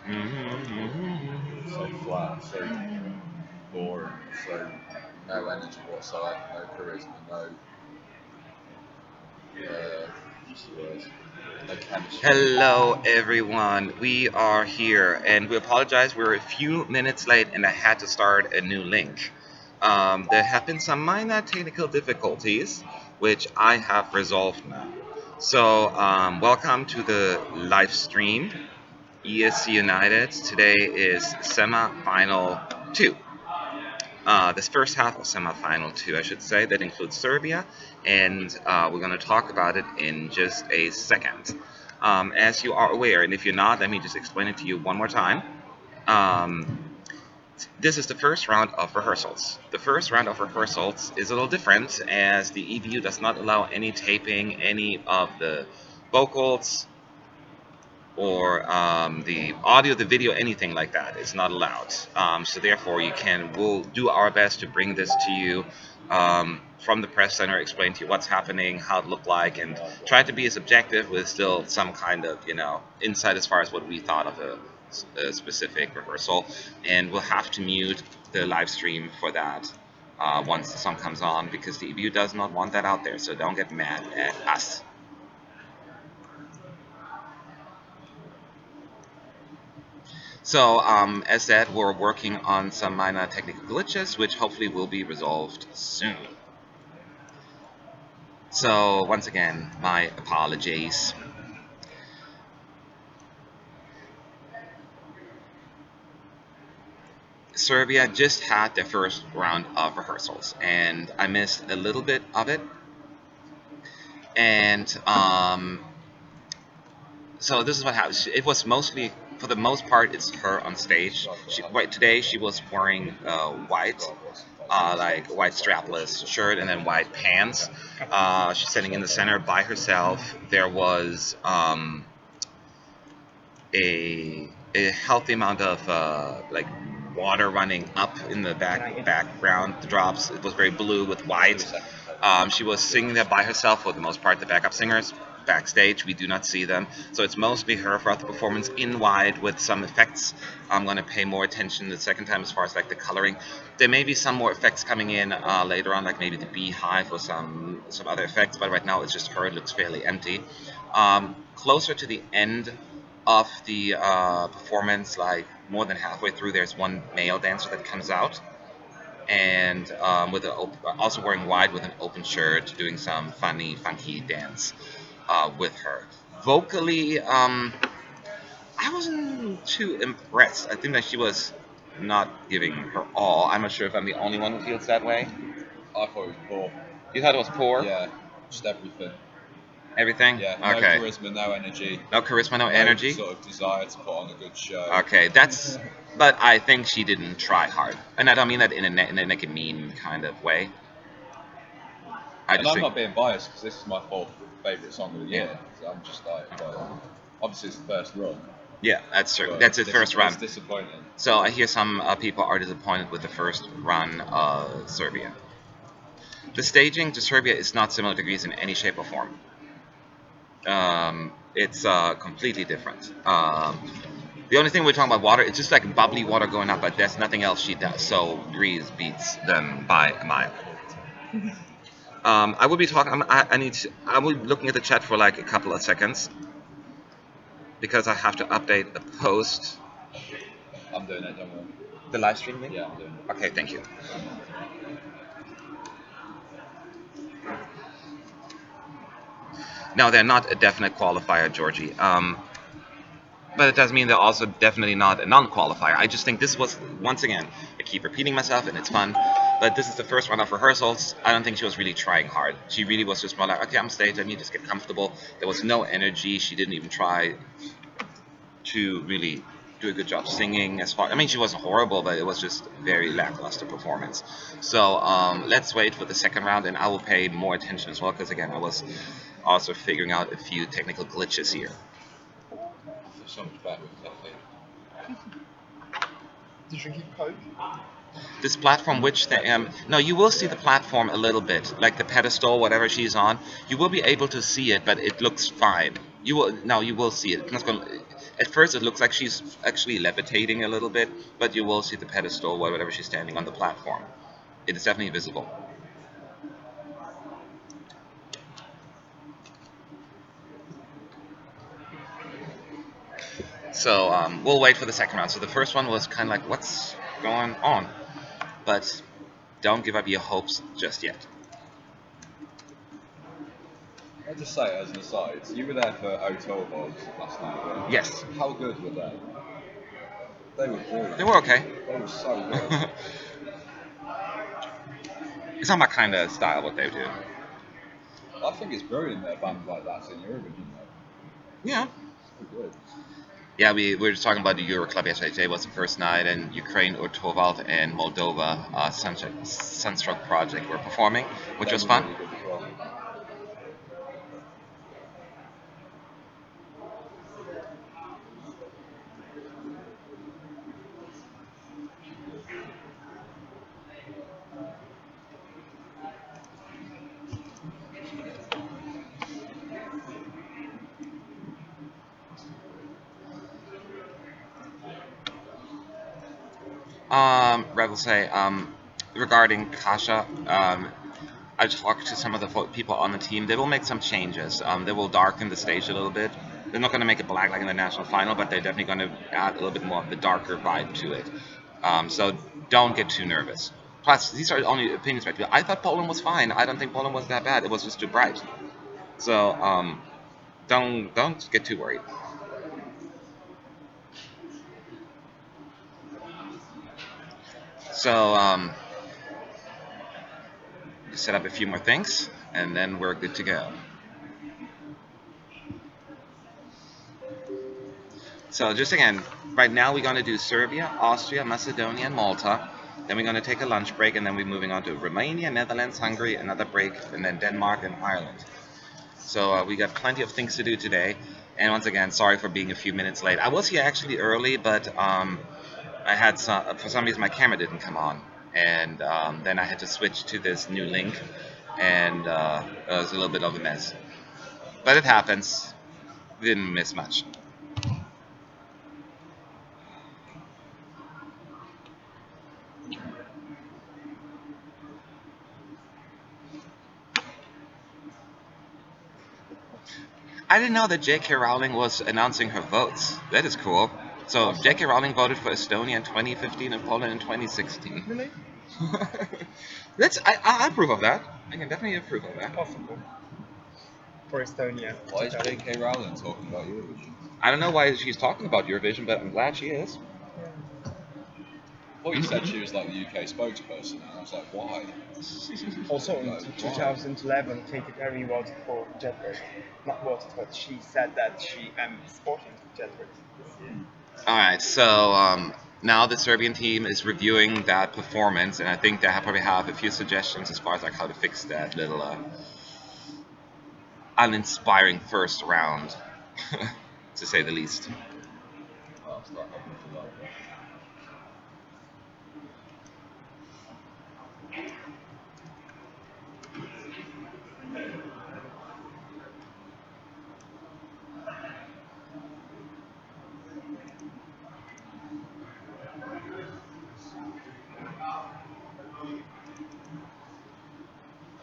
So flat, so boring, so no energy whatsoever, no charisma, what's the word? No chemistry. Hello, everyone. We are here, and we apologize. We're a few minutes late, and I had to start a new link. There have been some minor technical difficulties, which I have resolved now. So, welcome to the live stream. ESC United. Today is semi-final two. This first half of semi-final two, I should say, that includes Serbia, and we're going to talk about it in just a second. As you are aware, and if you're not, let me just explain it to you one more time. Um, this is the first round of rehearsals. The first round of rehearsals is a little different, as the EVU does not allow any taping, any of the vocals, or the audio, the video, anything like that is not allowed. So therefore, we'll do our best to bring this to you from the press center, explain to you what's happening, how it looked like, and try to be as objective with still some kind of insight as far as what we thought of a specific rehearsal. And we'll have to mute the live stream for that. Once the song comes on, because the EBU does not want that out there, so don't get mad at us. So, as said, we're working on some minor technical glitches, which hopefully will be resolved soon. So, once again, my apologies. Serbia just had their first round of rehearsals, and I missed a little bit of it. And so this is what happened. It was mostly, for the most part, it's her on stage. Today she was wearing white, like white strapless shirt and then white pants. She's sitting in the center by herself. There was a healthy amount of like water running up in the background. The drops. It was very blue with white. She was singing there by herself for the most part. The backup singers backstage, we do not see them, so it's mostly her throughout the performance in wide with some effects. I'm going to pay more attention the second time as far as like the coloring. There may be some more effects coming in later on, like maybe the beehive or some other effects, but right now it's just her. It looks fairly empty. Closer to the end of the performance, like more than halfway through, there's one male dancer that comes out, and also wearing wide with an open shirt, doing some funky dance with her. Vocally, I wasn't too impressed. I think that she was not giving her all. I'm not sure if I'm the only one who feels that way. I thought it was poor. You thought it was poor? Yeah, just everything. Everything? Yeah, no Okay. charisma, no energy. No charisma, no energy? Sort of desire to put on a good show. Okay, but I think she didn't try hard. And I don't mean that in a like a mean kind of way. And I'm not being biased because this is my favourite song of the year. Yeah. So I'm just like, well, obviously it's the first run. Yeah, that's true. But That's his first run. It's disappointing. So I hear some people are disappointed with the first run of Serbia. The staging to Serbia is not similar to Greece in any shape or form. It's completely different. The only thing we're talking about water, it's just like bubbly water going up, but there's nothing else she does. So Greece beats them by a mile. I will be talking. I will be looking at the chat for like a couple of seconds because I have to update a post. I'm doing it, don't worry. The live stream link? Yeah, I'm doing it. Okay, thank you. No, they're not a definite qualifier, Georgie. But it does mean they're also definitely not a non-qualifier. I just think this was, once again, I keep repeating myself and it's fun, but this is the first round of rehearsals. I don't think she was really trying hard. She really was just more like, okay, I'm on stage, let me just get comfortable. There was no energy. She didn't even try to really do a good job singing. I mean, she wasn't horrible, but it was just very lackluster performance. So let's wait for the second round, and I will pay more attention as well, because again, I was also figuring out a few technical glitches here. So much better with that. Did you drinking Coke? This platform, no, you will see the platform a little bit, like the pedestal, whatever she's on. You will be able to see it, but it looks fine. You will see it. It's not going. At first, it looks like she's actually levitating a little bit, but you will see the pedestal, whatever she's standing on the platform. It is definitely visible. So we'll wait for the second round. So the first one was kind of like, what's going on? But don't give up your hopes just yet. I'll just say as an aside, you were there for hotel vibes last night, weren't you? Yes, How good were they? They were brilliant. they were okay. They were so good. It's not my kind of style what they do. I think it's brilliant that a band like that's in Eurovision, though. Yeah. So good. Yeah, we were just talking about the Euro Club yesterday. Today was the first night, and Ukraine, Urtovald, and Moldova, Sunstruck Project were performing, which They was were fun. really good as well. Rebel say, regarding Kasha, I talked to some of the people on the team. They will make some changes. They will darken the stage a little bit. They're not going to make it black like in the national final, but they're definitely going to add a little bit more of the darker vibe to it. So don't get too nervous. Plus, these are only opinions by people. I thought Poland was fine. I don't think Poland was that bad. It was just too bright. So don't get too worried. So set up a few more things, and then we're good to go. So just again, right now we're going to do Serbia, Austria, Macedonia, and Malta. Then we're going to take a lunch break, and then we're moving on to Romania, Netherlands, Hungary, another break, and then Denmark and Ireland. So we got plenty of things to do today. And once again, sorry for being a few minutes late. I was here actually early, but I had for some reason my camera didn't come on, and then I had to switch to this new link, and it was a little bit of a mess. But it happens. Didn't miss much. I didn't know that J.K. Rowling was announcing her votes. That is cool. So J.K. Rowling voted for Estonia in 2015 and Poland in 2016. Really? I approve of that. I can definitely approve of that. Possible. For Estonia. Why is J.K. Rowling talking about Eurovision? I don't know why she's talking about Eurovision, but I'm glad she is. I thought you said she was like the UK spokesperson, and I was like, why? Also in Like, why? 2011, Katy Perry voted for Jetbird. Not voted, but she said that she am supporting Jetbird this year. All right, so now the Serbian team is reviewing that performance, and I think they probably have a few suggestions as far as like how to fix that little uninspiring first round, to say the least. I'll start having to like that.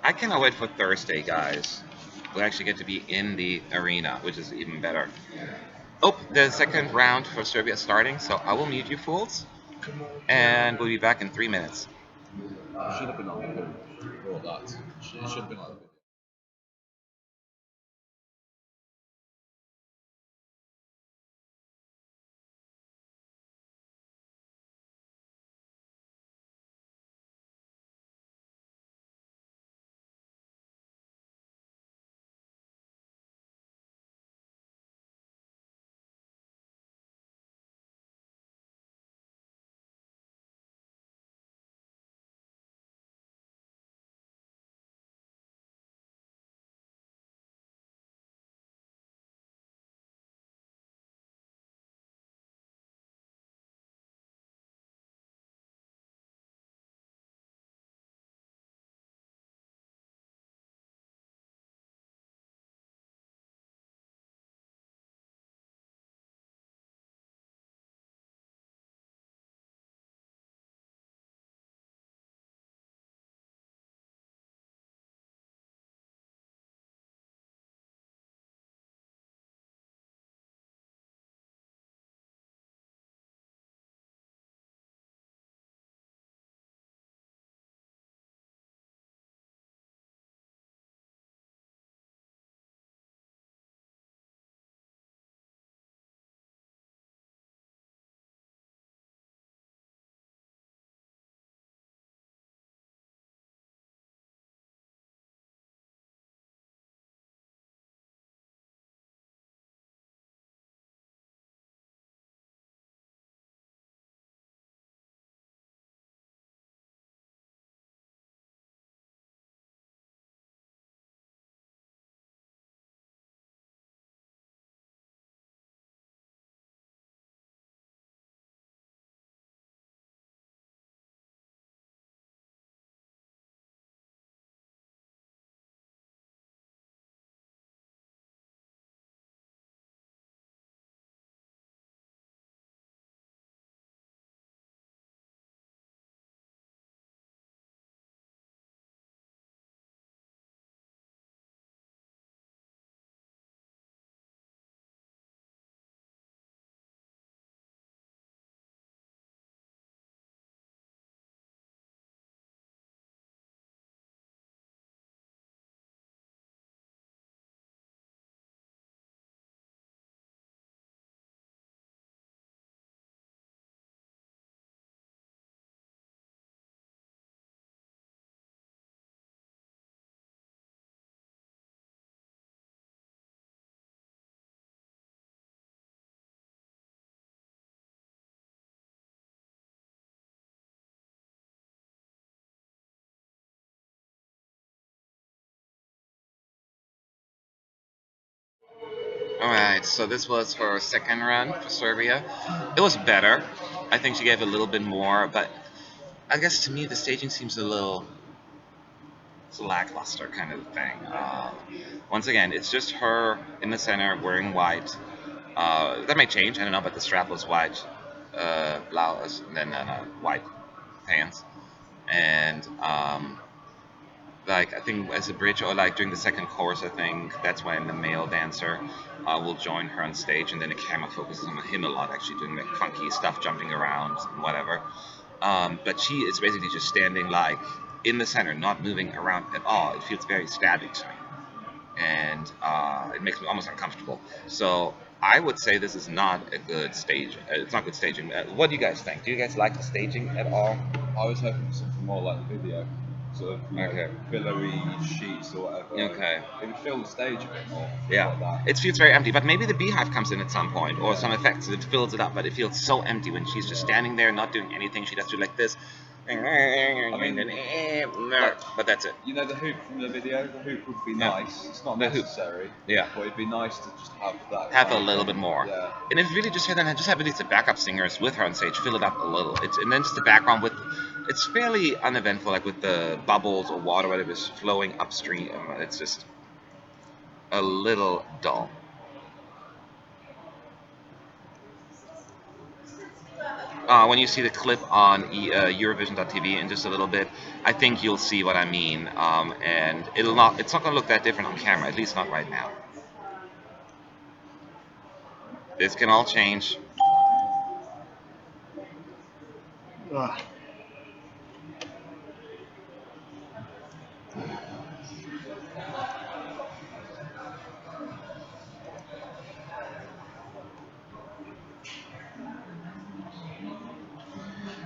I cannot wait for Thursday, guys. We'll actually get to be in the arena, which is even better. Oh, the second round for Serbia is starting, so I will mute you fools, and we'll be back in 3 minutes. Should have been on the page. Or that. It should have been like the video. Alright, so this was her second run for Serbia. It was better. I think she gave a little bit more, but I guess to me the staging seems a little lackluster kind of thing. Once again, it's just her in the center wearing white. That may change, I don't know, but the strap was white blouse and then white pants. And like I think as a bridge or like during the second chorus, I think that's when the male dancer will join her on stage, and then the camera focuses on him a lot, actually doing like funky stuff, jumping around and whatever. But she is basically just standing like in the center, not moving around at all. It feels very static to me, and it makes me almost uncomfortable. So I would say this is not a good stage. It's not good staging. What do you guys think? Do you guys like the staging at all? I was hoping for something more like the video, sort of Okay. billowy sheets or whatever. Okay. It would fill the stage a bit more. Yeah, Like that. it feels very empty. But maybe the beehive comes in at some point, or some effects that fills it up. But it feels so empty when she's just standing there, not doing anything. She does do like this. But that's it. You know the hoop from the video? The hoop would be Yeah. nice. It's not The hoop. necessary. Yeah. But it'd be nice to just have that. Have a kind of little thing. bit more. Yeah. And if really just have at least the backup singers with her on stage, fill it up a little. And then just the background with, it's fairly uneventful, like with the bubbles or water, whatever is flowing upstream. It's just a little dull. When you see the clip on Eurovision.tv in just a little bit, I think you'll see what I mean. And it's not going to look that different on camera, at least not right now. This can all change.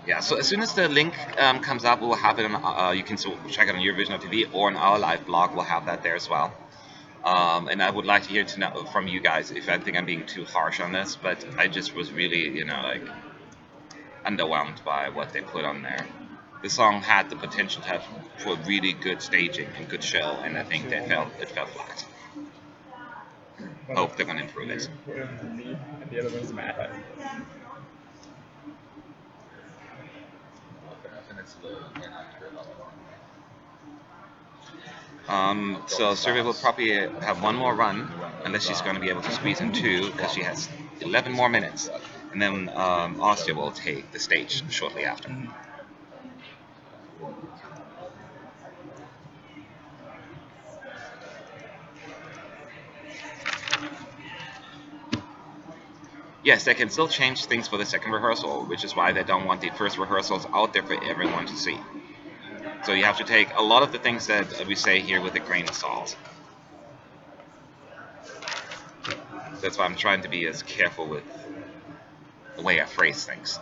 Yeah, so as soon as the link comes up, we'll have it on, you can check it on Eurovision.tv or on our live blog, we'll have that there as well. And I would like to hear from you guys if I think I'm being too harsh on this, but I just was really, like, underwhelmed by what they put on there. The song had the potential to have for really good staging and good show, and I think it fell flat. Hope they're gonna improve it. Me and the other one's mad. I think it's a little inaccurate. So Serbia will probably have one more run, unless she's going to be able to squeeze in two, because she has 11 more minutes. And then Austria will take the stage shortly after. Yes, they can still change things for the second rehearsal, which is why they don't want the first rehearsals out there for everyone to see. So you have to take a lot of the things that we say here with a grain of salt. That's why I'm trying to be as careful with the way I phrase things.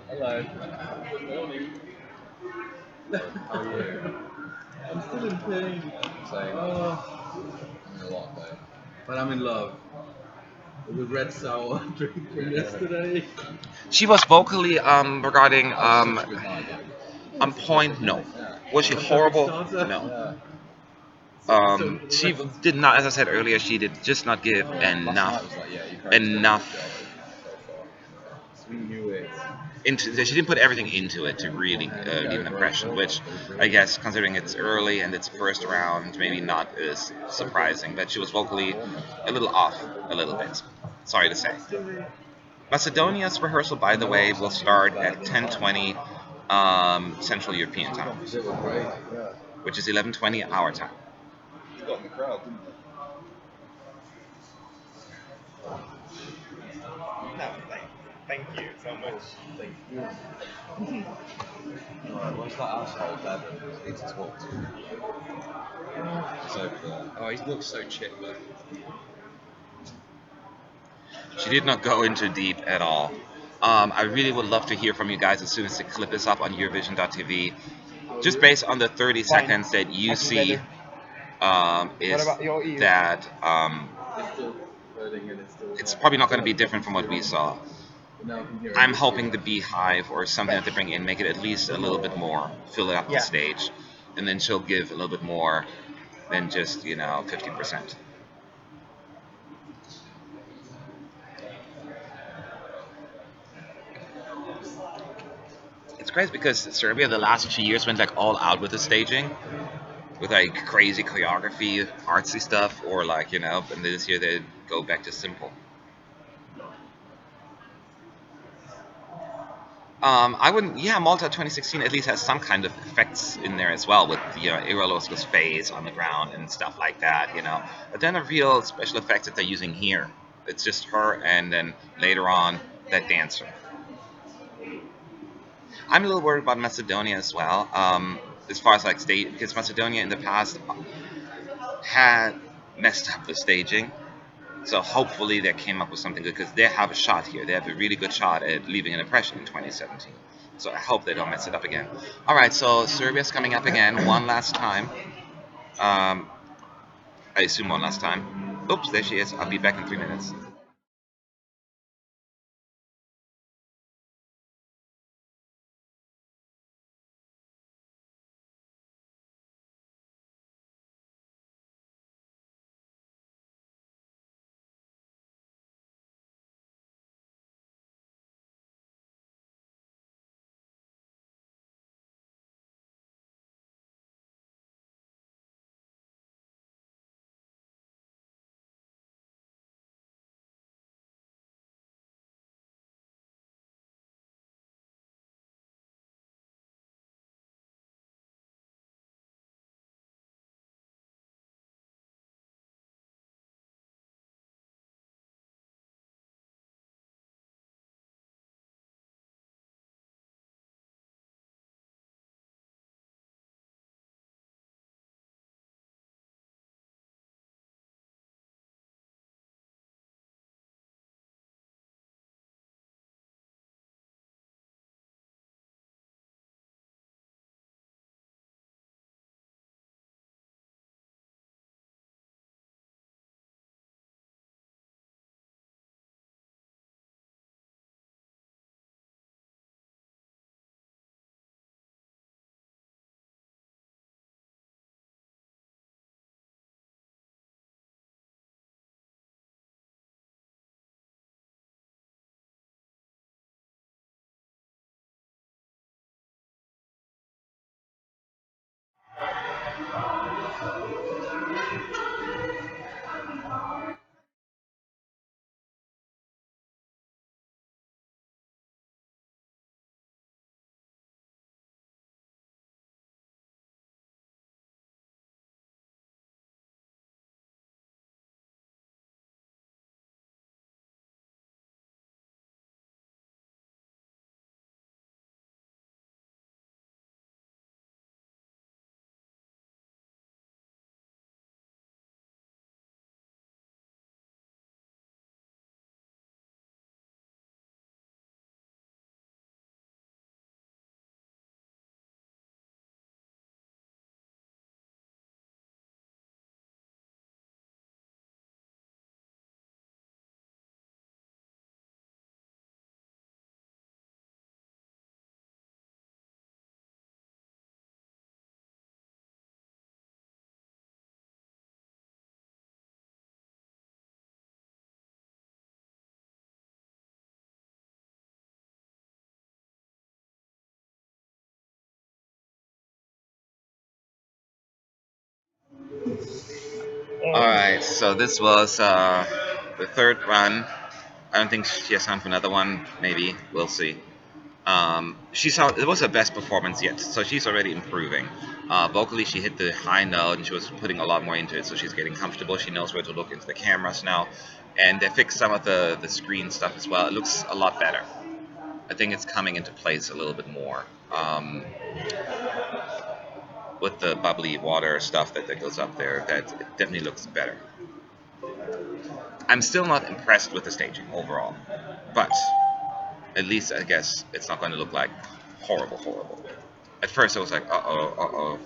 Hello. Good morning. How are you? I'm still in pain. Same. Oh, I'm in a lot of pain. but I'm in love with the red sour drink from yesterday. She was vocally regarding Such a good night, though. on point. No. Yeah. Was she horrible? Starter? No. Yeah. She did not, as I said earlier, she did just not give Last night enough was like, yeah, you can't enough so far. We knew it. into. She didn't put everything into it to really leave an impression, which I guess, considering it's early and it's first round, maybe not as surprising. But she was vocally a little off, a little bit. Sorry to say. Macedonia's rehearsal, by the way, will start at 10:20 Central European time, They were great. Yeah. which is 11:20 our time. You got in the crowd, didn't they? No, like, Thank you so much. Thank you. Alright, where's that asshole Devon? I need to talk to him. He's over there. Oh, he looks so chipper. She did not go into deep at all. I really would love to hear from you guys as soon as the clip is up on Eurovision.tv. Just based on the 30 Fine. seconds that you I think see, better. is about your ears? that It's still hurting and it's still. it's probably not going to be different from what we saw. But now I can hear I'm it. hoping the beehive or something that they bring in make it at least a little bit more, fill it up the Yeah. stage, and then she'll give a little bit more than just 50%. It's crazy because Serbia the last few years went like all out with the staging, with like crazy choreography, artsy stuff, or like and this year they go back to simple. I wouldn't. Yeah, Malta 2016 at least has some kind of effects in there as well, with Iraloska's face on the ground and stuff like that. But then a real special effects that they're using here. It's just her, and then later on that dancer. I'm a little worried about Macedonia as well. As far as like state, because Macedonia in the past had messed up the staging. So hopefully they came up with something good, because they have a shot here. They have a really good shot at leaving an impression in 2017. So I hope they don't mess it up again. All right, so Serbia's coming up again one last time. I assume one last time. Oops, there she is. I'll be back in 3 minutes. All right, so this was the third run. I don't think she has time for another one. Maybe we'll see. It was her best performance yet, so she's already improving. Vocally, she hit the high note, and she was putting a lot more into it, so she's getting comfortable. She knows where to look into the cameras now, and they fixed some of the screen stuff as well. It looks a lot better. I think it's coming into place a little bit more. With the bubbly water stuff that goes up there, that it definitely looks better. I'm still not impressed with the staging overall, but at least I guess it's not going to look like horrible. At first I was like, uh-oh.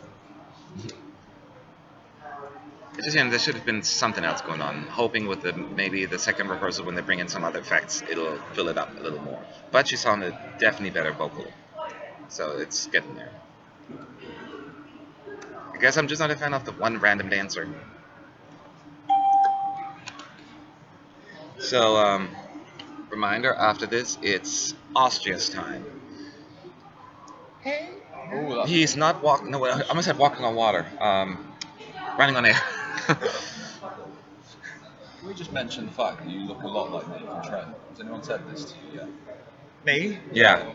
It's just, there should have been something else going on. Hoping with maybe the second rehearsal when they bring in some other effects, it'll fill it up a little more. But she sounded definitely better vocally, so it's getting there. I guess I'm just not a fan of the one random dancer. So, reminder, after this, it's Austria's time. Hey. Oh, He's not walking. No, I almost said walking on water. Running on air. Can we just mention the fact that you look a lot like Nathan Trent? Has anyone said this to you yet? Me? Yeah,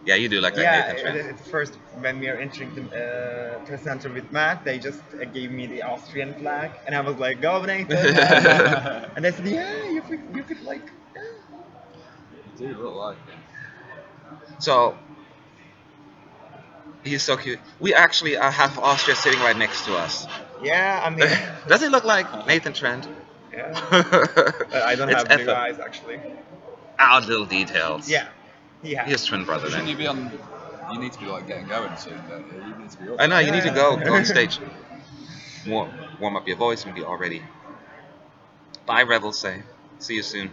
yeah, you do like that Yeah, Nathan Trent. at first when we are entering the presenter with Matt, they just gave me the Austrian flag, and I was like, "Go, Nathan!" And they said, "Yeah, you could like." You do look like him. So he's so cute. We actually have Austria sitting right next to us. Yeah, I mean, Does he look like Nathan Trent? yeah. But I don't It's have blue effort. eyes actually. Our little details. Yeah, he has. His twin brother Shouldn't then. you be on? You need to be like getting going soon. Don't you? You need to be up. I know, you need to go Yeah. on stage. Warm up your voice and be all ready. Bye, Rebels say. See you soon.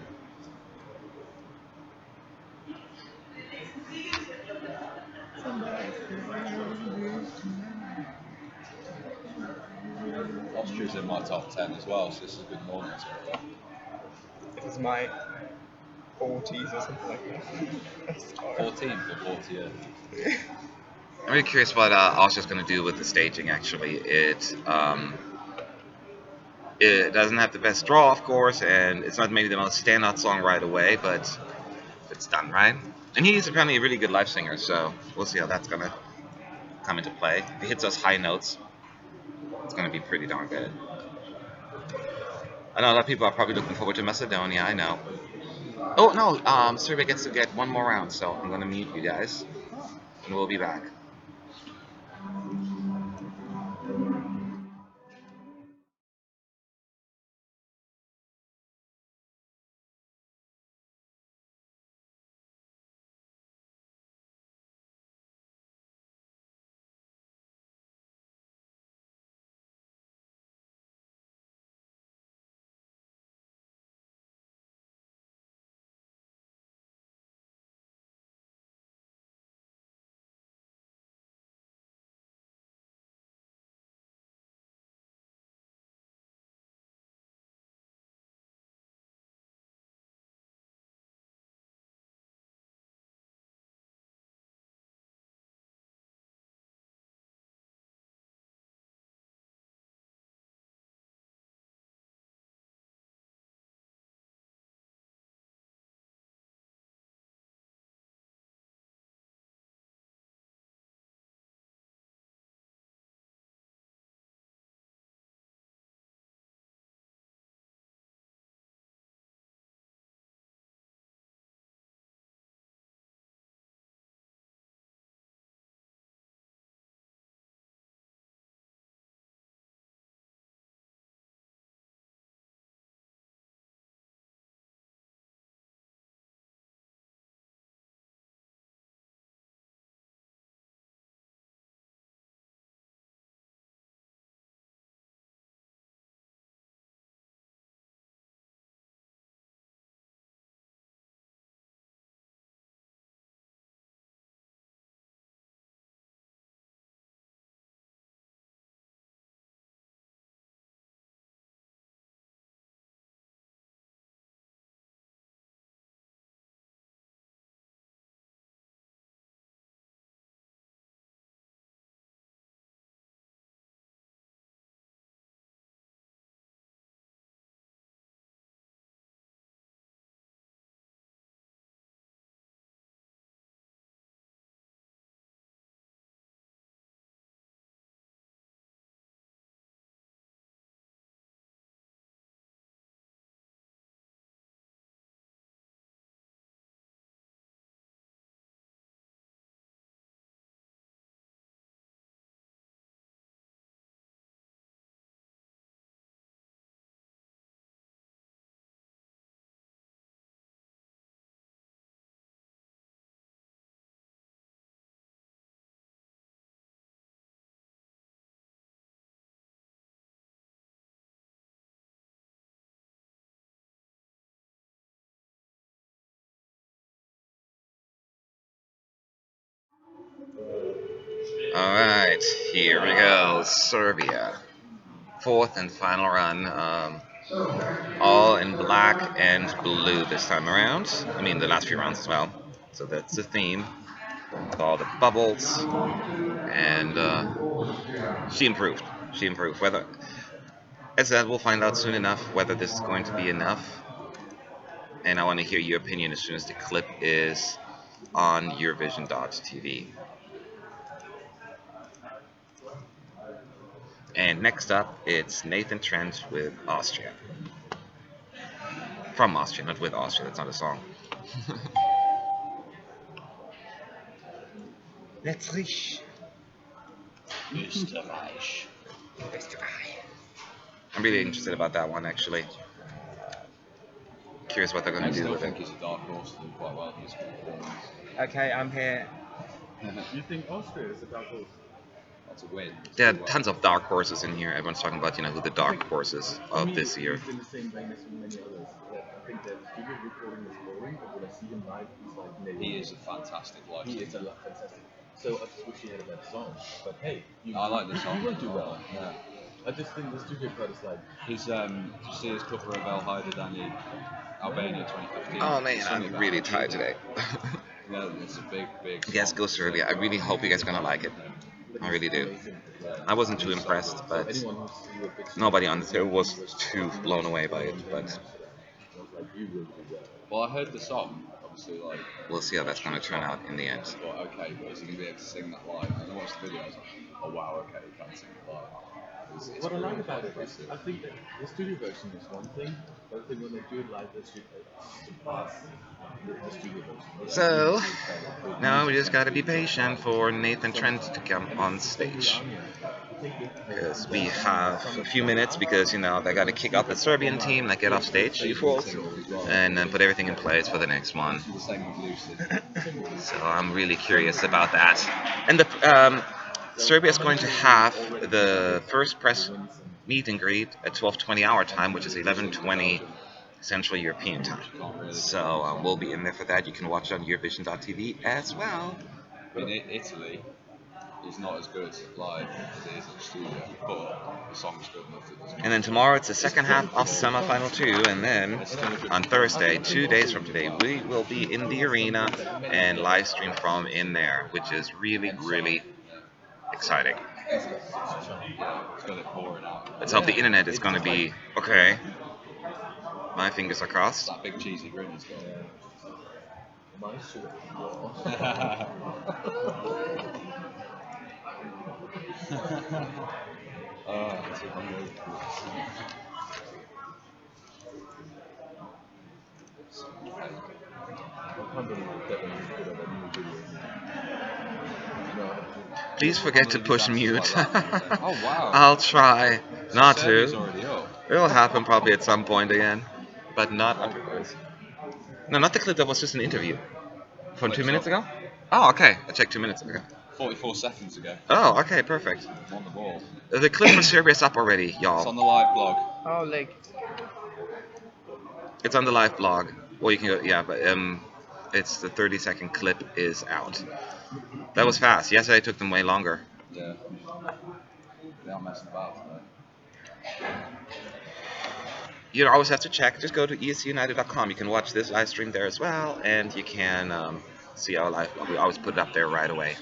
Austria's in my top 10 as well, so this is a good morning. It was my 40s or something like that. 14th or 40th. I'm really curious what Austria's going to do with the staging. Actually, it doesn't have the best draw, of course, and it's not maybe the most standout song right away, but it's done right. And he's apparently a really good live singer, so we'll see how that's going to come into play. If he hits those high notes, it's going to be pretty darn good. I know a lot of people are probably looking forward to Macedonia. I know. Oh no, Serbia gets to get one more round, so I'm going to mute you guys, and we'll be back. Alright, here we go. Serbia. Fourth and final run. All in black and blue this time around. I mean, the last few rounds as well. So that's the theme. With all the bubbles. And she improved. She improved. Whether, as I said, we'll find out soon enough whether this is going to be enough. And I want to hear your opinion as soon as the clip is on Eurovision.tv. And next up, it's Nathan Trent with Austria. From Austria, not with Austria, that's not a song. Let's reach. Österreich. I'm really interested about that one, actually. Curious what they're going I to do still with think it. he's a dark horse to do quite well in his performance. Okay, I'm here. You think Austria is a dark horse? That's a win. There are tons of dark horses in here. Everyone's talking about, who the dark horses For of me, this year. He's in the same vein as many others. I think that studio recording is boring, but when I see him live, he's like nailing He it. is a fantastic live He is singer. fantastic. So I just wish he had a better song. But hey, I like the song. You will do well. Yeah. I just think the studio part is like. He's did you see his cover of El Haidar Albania 2015? Oh man, He sung I'm about really it. tired today. Yeah, it's a big Yes, song. go Serbia. I really hope you guys are going to like it. I really do. I wasn't too impressed, but Anyone who's seen a big nobody on the show was too blown away by it. But like you will do well. Well, I heard the song, obviously, like, we'll see how that's going to turn out in the end. thought, okay, but is he going to be able to sing that live? And I watched the video, I was like, oh wow, okay, he can sing it live. It's What I like really about it is, impressive. I think that the studio version is one thing, but I think when they do it live, they should surpass the studio version. So, now we just got to be patient for Nathan Trent to come on stage. Because we have a few minutes, because, they got to kick off the Serbian team, like get off stage, you fools, and then put everything in place for the next one. The same with Lucy. So I'm really curious about that. And Serbia is going to have the first press meet and greet at 12:20 our time, which is 11:20 Central European time. So we'll be in there for that. You can watch it on Eurovision.tv as well. I mean, Italy is not as good live as it is in the studio, but the song's good enough that it doesn't And then tomorrow it's the second half of semifinal 2, and then on Thursday, 2 days from today, we will be in the arena and live stream from in there, which is really, really exciting. It's got it pouring out. Let's hope the internet is going to be okay. My fingers are crossed. That big cheesy grin he's got. Mine should It's a wonderful. Please forget to push mute. Oh wow. I'll try not Serbia's to. already up. It'll happen probably at some point again, but not afterwards. No, not the clip that was just an interview. From 2 minutes ago? Oh, okay. I checked 2 minutes ago. 44 seconds ago. Oh, okay, perfect. I'm on the ball. The clip for Serbia is up already, It's y'all. on the live blog. Oh, like. It's on the live blog. Or you can go, yeah, but it's the 30-second clip is out. That was fast. Yesterday it took them way longer. Yeah. They aren't messing about today. You always have to check. Just go to escunited.com. You can watch this live stream there as well, and you can see our live blog. We always put it up there right away.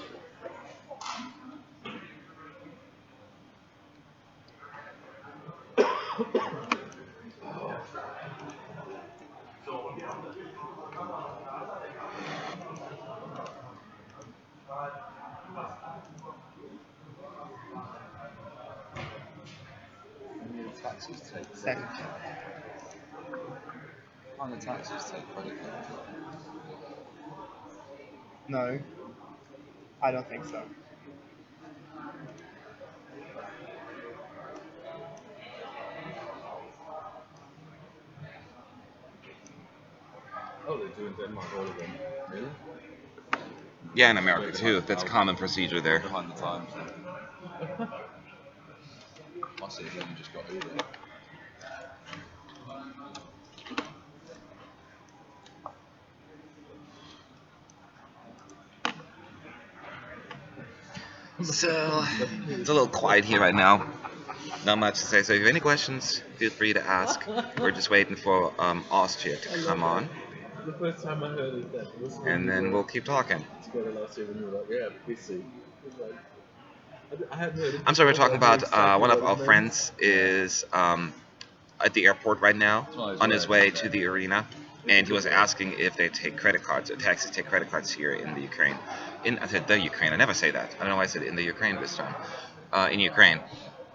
How many taxis take? Second. How many taxis take credit cards? No. I don't think so. Oh, they do in Denmark, all of them. Really? Yeah, in America too. That's common procedure there. Behind the times. My citizen just got Uber. So it's a little quiet here right now. Not much to say. So if you have any questions, feel free to ask. We're just waiting for Austria to come on, The first time I heard it that was when and we then were we'll keep talking. together last year when you were like, yeah, busy. It was like, I hadn't heard it I'm sorry, we're before, talking but I knew about exactly one of what our it meant. friends is at the airport right now on his way to the arena, and he was asking if they take credit cards or taxis take credit cards here in the Ukraine. I said the Ukraine. I never say that. I don't know why I said in the Ukraine this time. In Ukraine,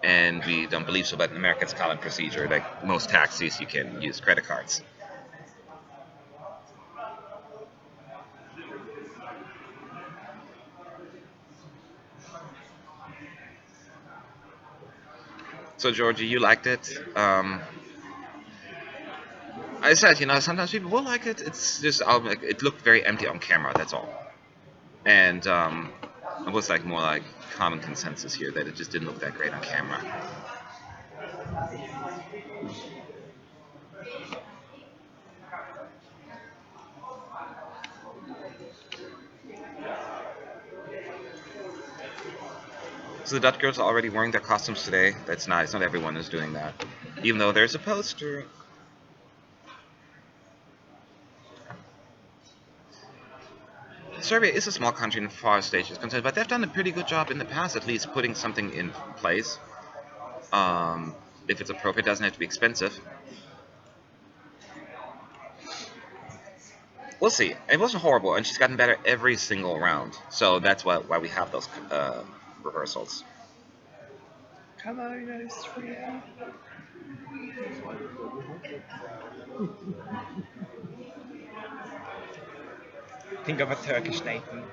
and we don't believe so. But in America, it's common procedure. Like most taxis, you can use credit cards. So Georgie, you liked it. I said, sometimes people will like it. It's just like, it looked very empty on camera. That's all. And it was like more like common consensus here that it just didn't look that great on camera. So the Dutch girls are already wearing their costumes today. That's nice. Not everyone is doing that, even though they're supposed to. Serbia is a small country in far stage is concerned, but they've done a pretty good job in the past, at least putting something in place. If it's appropriate, it doesn't have to be expensive. We'll see. It wasn't horrible, and she's gotten better every single round. So that's why we have those rehearsals. Come on, Austria. Think of a Turkish Nathan.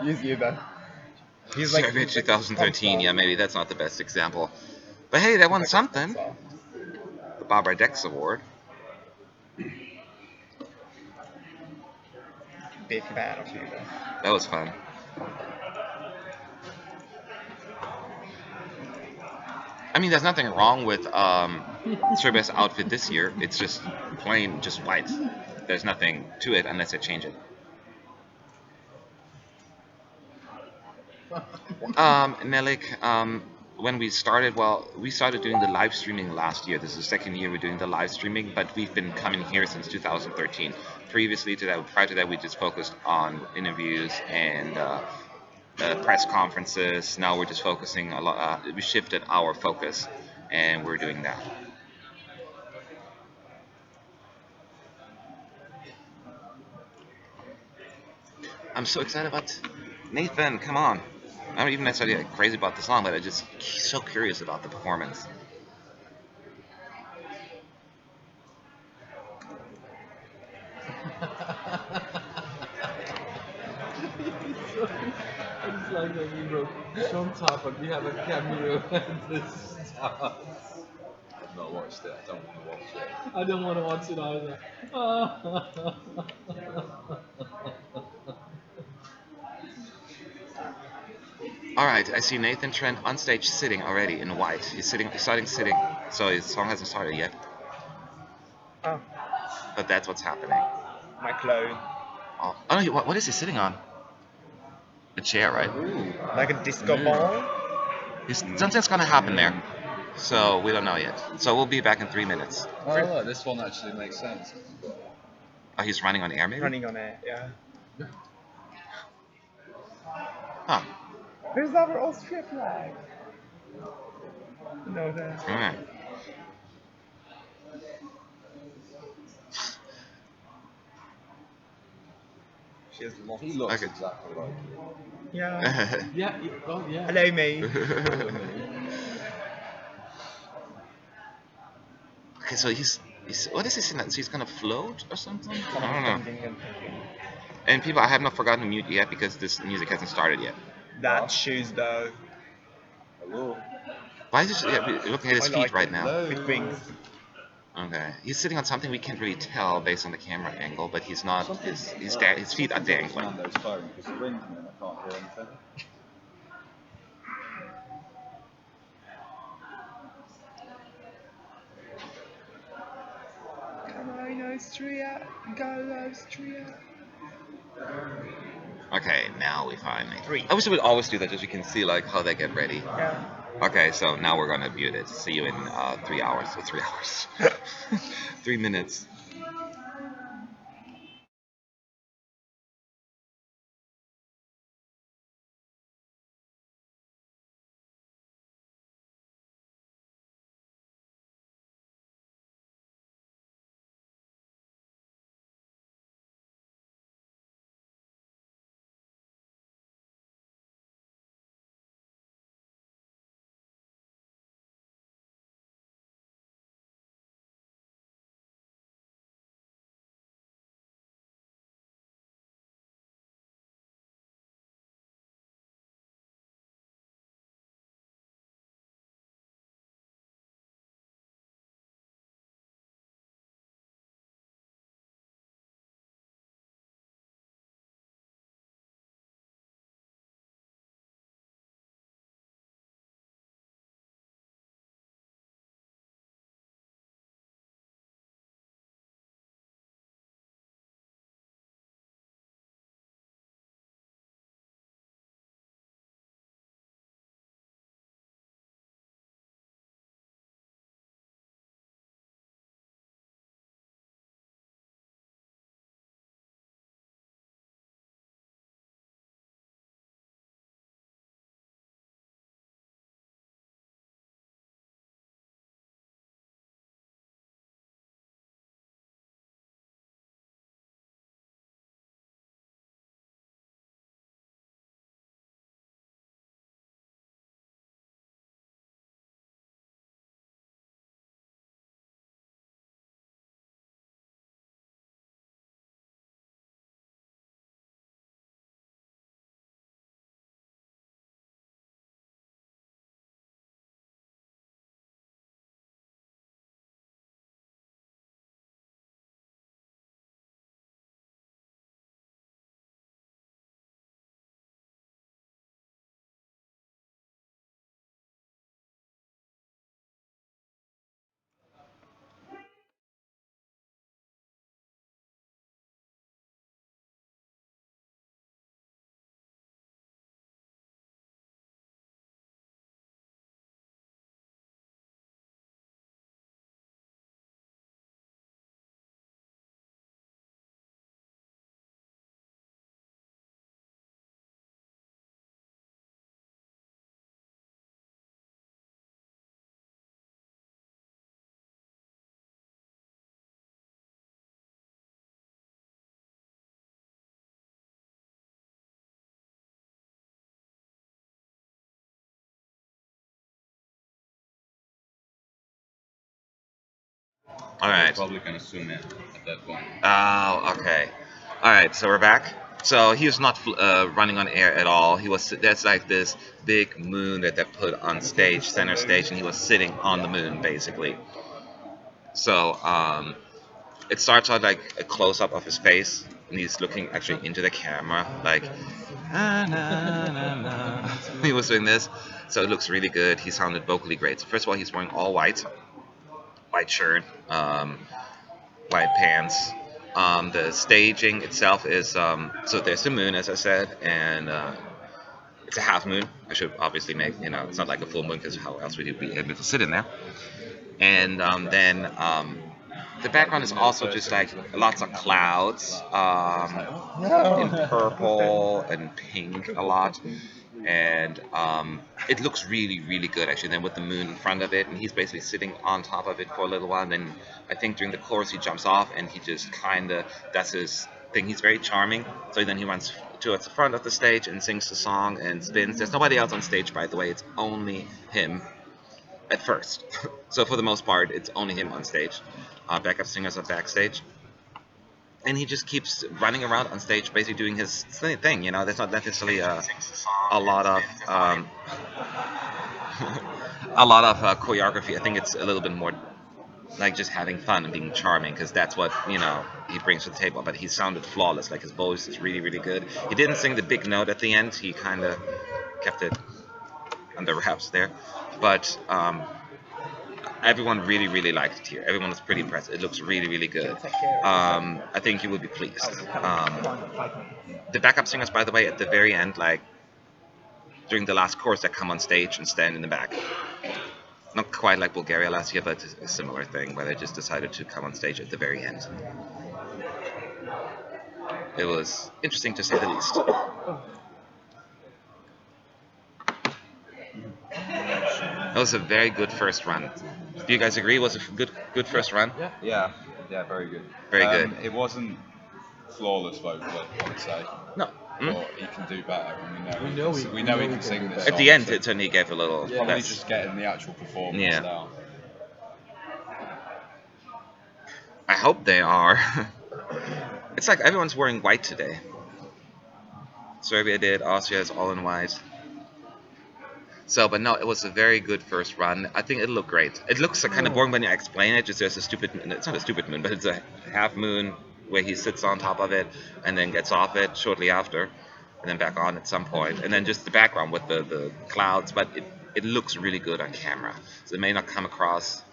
You see that? He's like Serbia he's like 2013, yeah, sponsor. maybe that's not the best example. But hey, they won He's like a something. sponsor. The Barbara Dex Award. Big fan of you. That was fun. I mean, there's nothing wrong with Serbia's outfit this year. It's just plain, just white. There's nothing to it unless they change it. Melik, when we started, well, we started doing the live streaming last year. This is the second year we're doing the live streaming, but we've been coming here since 2013. Previously to that, prior to that, we just focused on interviews and press conferences. Now we're just focusing a lot. We shifted our focus, and we're doing that. I'm so excited about Nathan. Come on. I'm not even necessarily like, crazy about the song, but I'm just so curious about the performance. It's like when we wrote Sean Top and we have a cameo at the start. I've not watched it. I don't want to watch it. I don't want to watch it either. All right, I see Nathan Trent on stage sitting already in white. He's starting sitting, so his song hasn't started yet. Oh, But that's what's happening. my clone. Oh, no, what is he sitting on? A chair, right? Ooh. Like a disco ball. Something's gonna happen there, so we don't know yet. So we'll be back in 3 minutes. Oh, look, this one actually makes sense. Oh, he's running on air, maybe? Running on air, yeah. Huh. There's our Austria flag. You know that. All right. She has lots. He looks Okay. exactly like you. Yeah. Yeah, oh yeah. Hello, me. Okay, so he's what is he saying? So he's gonna float or something? I don't know. Thinking and thinking. And people, I have not forgotten to mute yet because this music hasn't started yet. That shoes though. Hello. Why is this? Yeah, we're looking at his I feet like right it. now. Hello. With wings. Okay, he's sitting on something we can't really tell based on the camera angle, but he's not. His feet are dangling. Nando's phone because it rings me and I can't hear anything. Come on, Austria, go Austria. Okay, now we finally. 3. I wish we would always do that, just so we can see like how they get ready. Yeah. Okay, so now we're gonna mute it. See you in 3 hours. 3 hours. 3 minutes. All right. Probably gonna zoom in at that point. Oh, okay. All right, so we're back. So he was not running on air at all. He was that's like this big moon that they put on stage, center stage, and he was sitting on the moon basically. So it starts out like a close up of his face, and he's looking actually into the camera, like "Ah, na, na, na." He was doing this, so it looks really good. He sounded vocally great. So first of all, he's wearing all white, white shirt, white pants. The staging itself is so there's the moon, as I said, and it's a half moon. I should obviously make it's not like a full moon because how else would you be able to sit in there? And then the background is also just like lots of clouds in purple and pink a lot. And it looks really, really good actually. Then with the moon in front of it, and he's basically sitting on top of it for a little while. And then I think during the chorus he jumps off and he just kind of does his thing. He's very charming. So then he runs towards the front of the stage and sings the song and spins. There's nobody else on stage, by the way. It's only him at first. So for the most part, it's only him on stage. Backup singers are backstage. And he just keeps running around on stage, basically doing his thing. There's not necessarily a lot of a lot of choreography. I think it's a little bit more like just having fun and being charming, because that's what he brings to the table. But he sounded flawless. Like his voice is really, really good. He didn't sing the big note at the end. He kind of kept it under wraps there. But everyone really, really liked it here. Everyone was pretty impressed. It looks really, really good. I think you will be pleased. The backup singers, by the way, at the very end, like during the last chorus, they come on stage and stand in the back. Not quite like Bulgaria last year, but a similar thing where they just decided to come on stage at the very end. It was interesting to say the least. That was a very good first run. Do you guys agree? It was a good first run? Yeah, very good. Very good. It wasn't flawless vocally, I would say. No. But he can do better, and we know he can sing this At song, the end, so it only gave a little. probably less. just getting the actual performance Yeah. down. I hope they are. It's like everyone's wearing white today. Serbia did. Austria is all in white. So, but no, it was a very good first run. I think it looked great. It looks kind of boring when you explain it. Just there's a stupid. It's not a stupid moon, but it's a half moon where he sits on top of it and then gets off it shortly after, and then back on at some point, and then just the background with the clouds. But it looks really good on camera. So it may not come across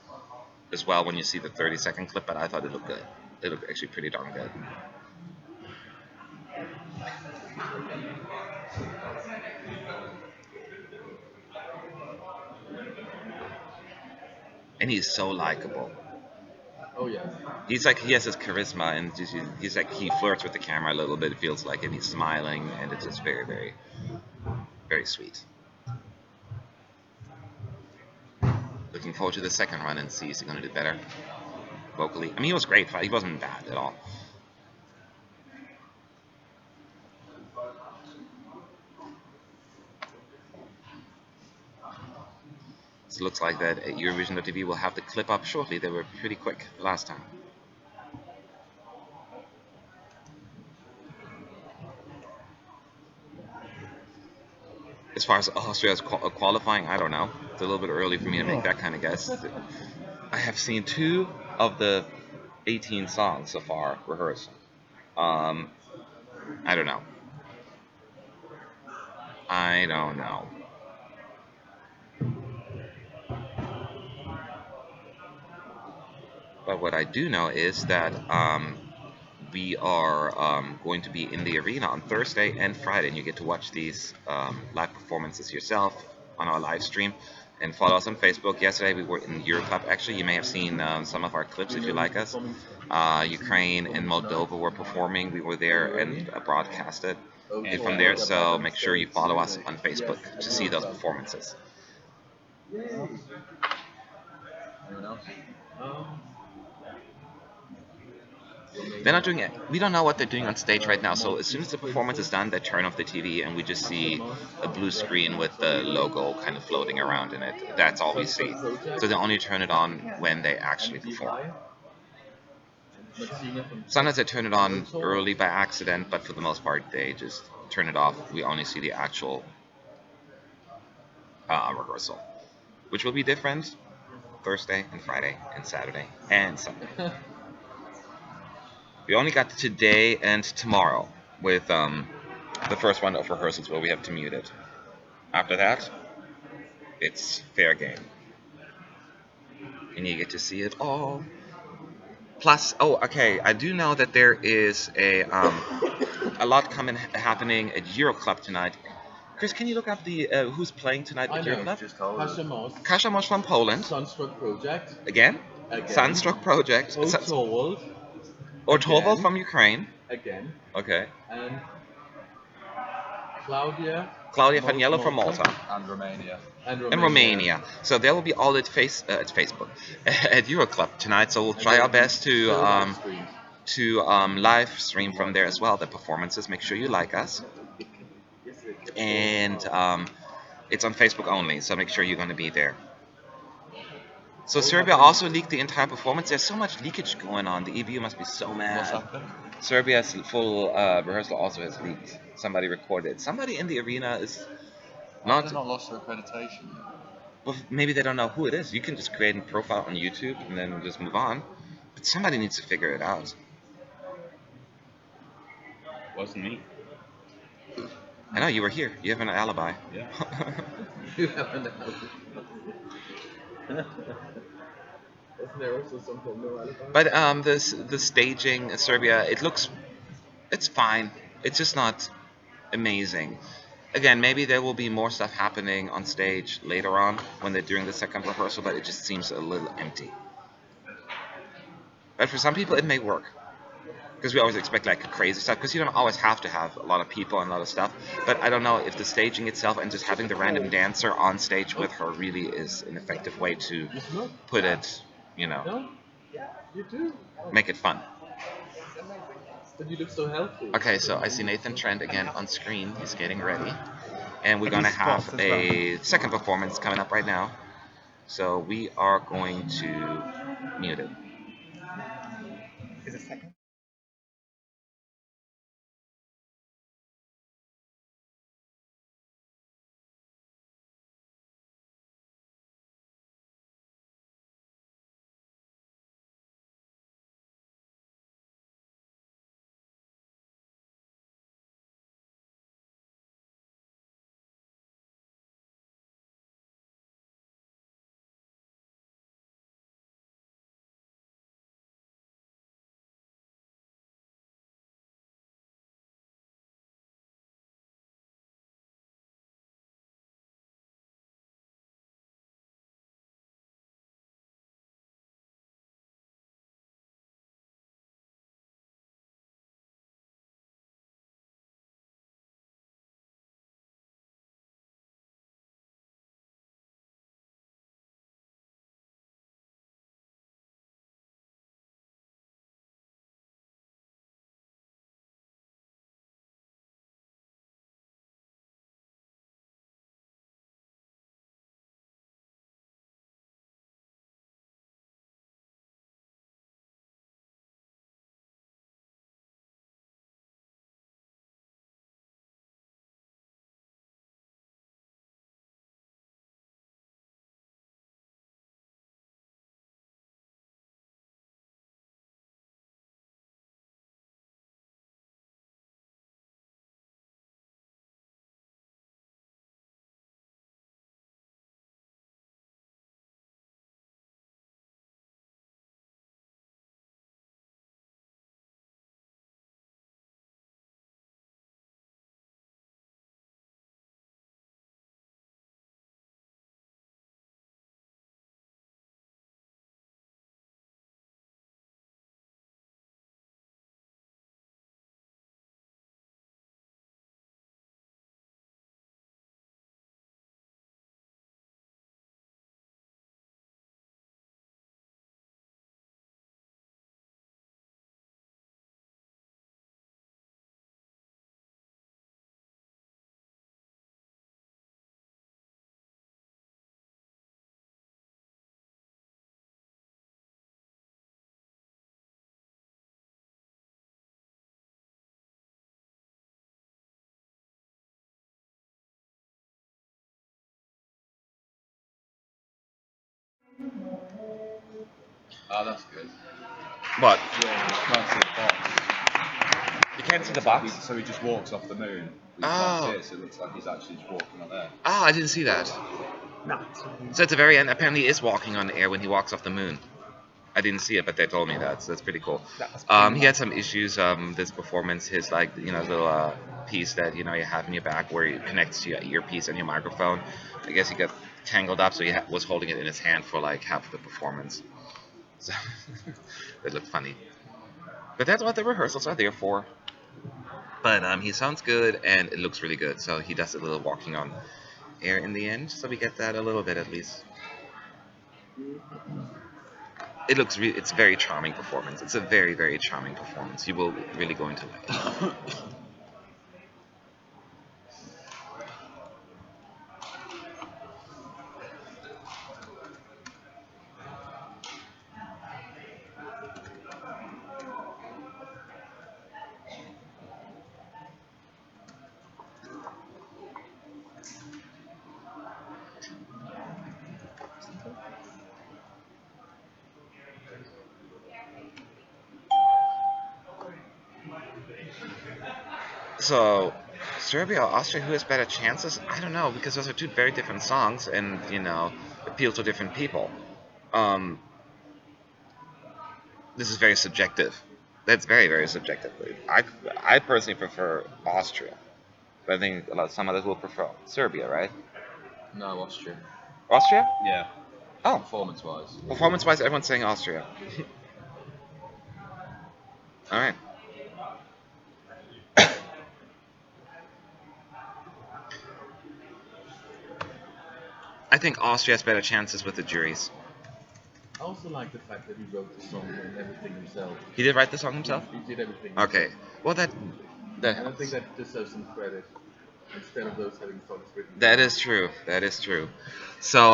as well when you see the 30-second clip, but I thought it looked good. It looked actually pretty darn good. And he's so likable. Oh yeah. He's like, he has his charisma, and he's like, he flirts with the camera a little bit, it feels like, and he's smiling, and it's just very, very, very sweet. Looking forward to the second run and see if he's going to do better vocally. I mean, he was great, he wasn't bad at all. So it looks like that Eurovision.tv will have the clip up shortly. They were pretty quick last time. As far as Austria's qualifying, I don't know. It's a little bit early for me to make that kind of guess. I have seen 2 of the 18 songs so far rehearsed. I don't know. I don't know. But what I do know is that we are going to be in the arena on Thursday and Friday, and you get to watch these live performances yourself on our live stream. And follow us on Facebook. Yesterday we were in Euroclub. Actually, you may have seen some of our clips if you like us. Ukraine and Moldova were performing. We were there and broadcasted it from there. So make sure you follow us on Facebook to see those performances. Anyone else? They're not doing it. We don't know what they're doing on stage right now. So as soon as the performance is done, they turn off the TV and we just see a blue screen with the logo kind of floating around in it. That's all we see. So they only turn it on when they actually perform. Sometimes they turn it on early by accident, but for the most part, they just turn it off. We only see the actual rehearsal, which will be different Thursday and Friday and Saturday and Sunday. We only got today and tomorrow with the first one of rehearsals where we have to mute it. After that, it's fair game. And you get to see it all. Plus, oh, okay, I do know that there is a lot happening at Euroclub tonight. Chris, can you look up the who's playing tonight at Euroclub? Kaszamos from Poland. Sunstroke Project. Again? Sunstroke Project. Or Torvald from Ukraine. Again. Okay. And Claudia Faniello from Malta. And Romania. And Romania. So they will be all at Facebook at Euroclub tonight. So we'll try our best to live stream from there as well the performances. Make sure you like us. And it's on Facebook only, so make sure you're going to be there. So Serbia also leaked the entire performance. There's so much leakage going on. The EBU must be so mad. What's happened? Serbia's full rehearsal also has leaked. Somebody recorded. Somebody in the arena is not. They've not lost their accreditation yet. Well, maybe they don't know who it is. You can just create a profile on YouTube and then just move on. But somebody needs to figure it out. Wasn't me. I know you were here. You have an alibi. Yeah. You have an Wasn't there also some called No Alibi? But the staging in Serbia, it's fine. It's just not amazing. Again, maybe there will be more stuff happening on stage later on when they're doing the second rehearsal, but it just seems a little empty. But for some people, it may work because we always expect like crazy stuff because you don't always have to have a lot of people and a lot of stuff. But I don't know if the staging itself and just having the random dancer on stage with her really is an effective way to You smoke? put it, you know, No? You do? Oh, make it fun. but you look so healthy. Okay, so I see Nathan Trent again on screen. He's getting ready. And we're And going to he's sports have as well. a second performance coming up right now. So we are going to mute it. Is it second? Oh, that's good. What? Yeah, you can't see the box. You can't see the box? So he just walks off the moon. But you Oh. can't see it, so it looks like he's actually just walking on air. Oh, I didn't see that. No. So at the very end, apparently he is walking on air when he walks off the moon. I didn't see it, but they told me that, so that's pretty cool. That was pretty He had some issues. This performance, his like little piece that you have in your back where it connects to your earpiece and your microphone. I guess he got tangled up, so he was holding it in his hand for like half the performance. So it looked funny. But that's what the rehearsals are there for. But he sounds good and it looks really good. So he does a little walking on air in the end. So we get that a little bit at least. It looks it's a very charming performance. It's a very, very charming performance. You will really go into like it. So, Serbia or Austria, who has better chances? I don't know, because those are two very different songs and, appeal to different people. Um, This is very subjective. That's very, very subjective. I personally prefer Austria, but I think some others will prefer Serbia, right? No, Austria. Austria? Yeah. Oh, Performance-wise. performance-wise, everyone's saying Austria. All right. I think Austria has better chances with the juries. I also like the fact that he wrote the song and everything himself. He did write the song himself? He did everything Okay. himself. Well, that And I helps. think that deserves some credit instead of those having songs written. That is true. That is true. So,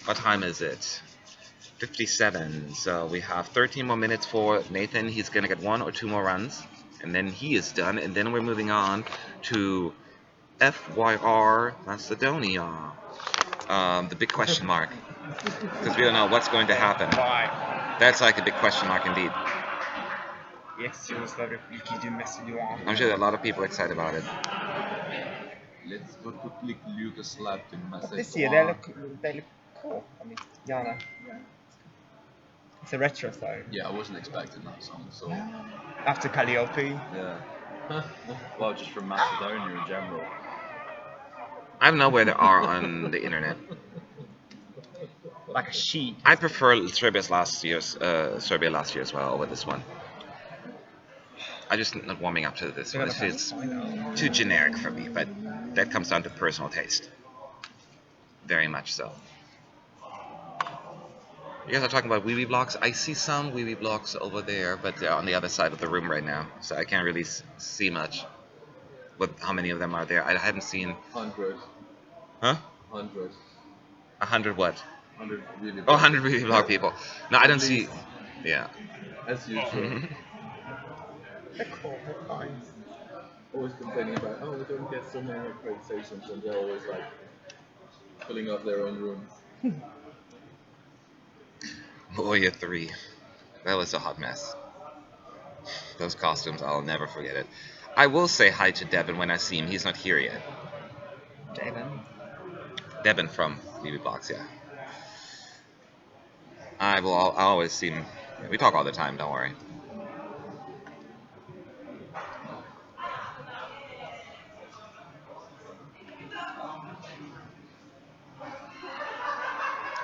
what time is it? 57. So we have 13 more minutes for Nathan. He's going to get 1 or 2 more runs, and then he is done. And then we're moving on to FYR Macedonia. The big question mark. Because we don't know what's going to happen. Why? That's like a big question mark indeed. Yes, you was like you do Macedonia. I'm sure that a lot of people are excited about it. Let's go to click Yugoslav in This year they look cool. I mean, yeah. It's a retro song. Yeah, I wasn't expecting that song, so After Calliope. yeah. Well, just from Macedonia in general. I don't know where they are on the internet. Like a sheep. I prefer Serbia last year as well over this one. I'm just not warming up to this one. It's too generic for me, but that comes down to personal taste. Very much so. You guys are talking about wee blocks. I see some wee blocks over there, but they're on the other side of the room right now, so I can't really see much. How many of them are there? I haven't seen. 100. Huh? 100. 100 what? 100 really. Oh, 100 wee block people. No, I don't At see. least. Yeah. As usual. They're cool. They're fine. Always complaining about, oh, we don't get so many accreditations, and they're always like filling up their own rooms. Warrior 3. That was a hot mess. Those costumes, I'll never forget it. I will say hi to Devin when I see him. He's not here yet. Devin. Devin from BB Blocks, yeah. I'll always see him. We talk all the time, don't worry.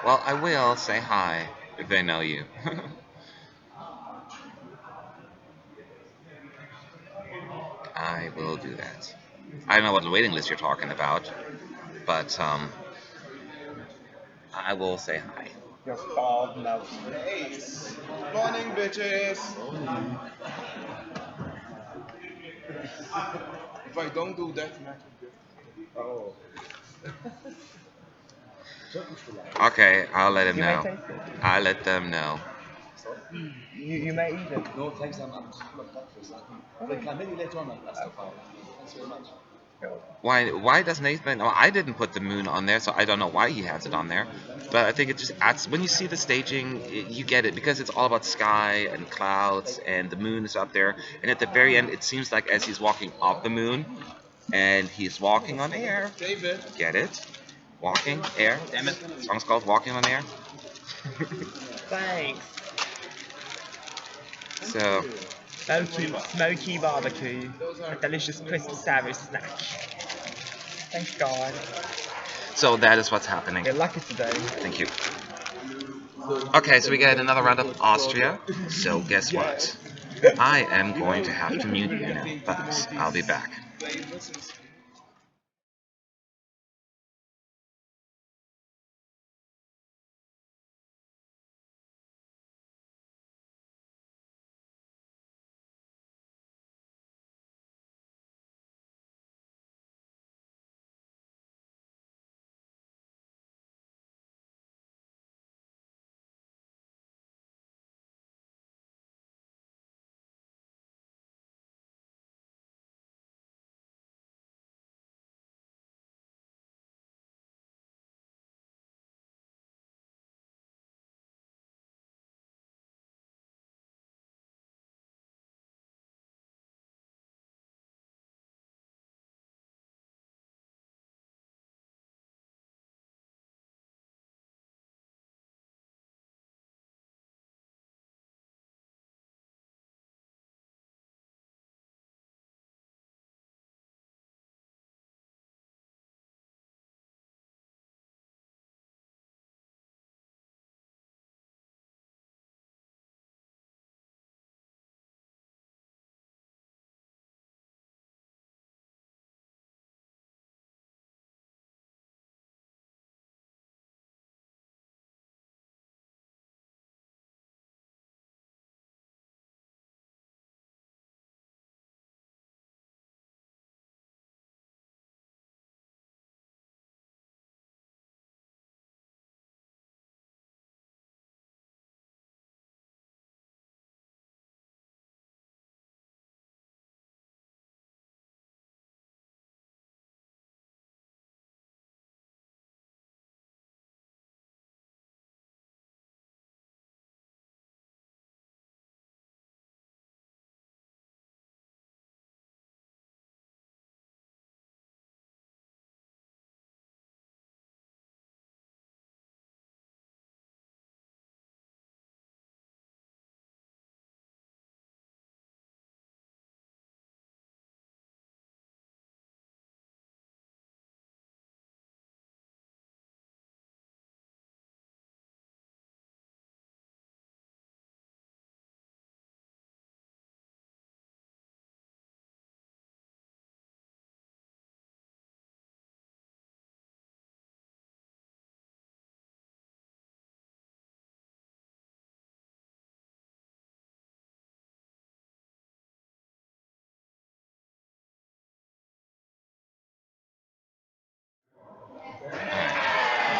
Well, I will say hi if they know you. I will do that. I don't know what waiting list you're talking about, but I will say hi. Your bald mouth. Morning, bitches. If I don't do that, Matt will Okay, I'll let him You may know. taste it. I'll let them know. You may eat it. No, thanks. I'm just got breakfast. Maybe later on. That's no problem. Thanks very much. Why does Nathan? Well, I didn't put the moon on there, so I don't know why he has it on there. But I think it just adds. When you see the staging, you get it because it's all about sky and clouds, and the moon is up there. And at the very end, it seems like as he's walking off the moon, and he's walking on air. David. Get it? Walking air. Damn it! The song's called "Walking on Air." Thanks. So Smoky barbecue. A delicious crisp sour snack. Thanks God. So that is what's happening. You're lucky today. Thank you. Okay, so we get another round of Austria. So guess what? I am going to have to mute you now, but I'll be back.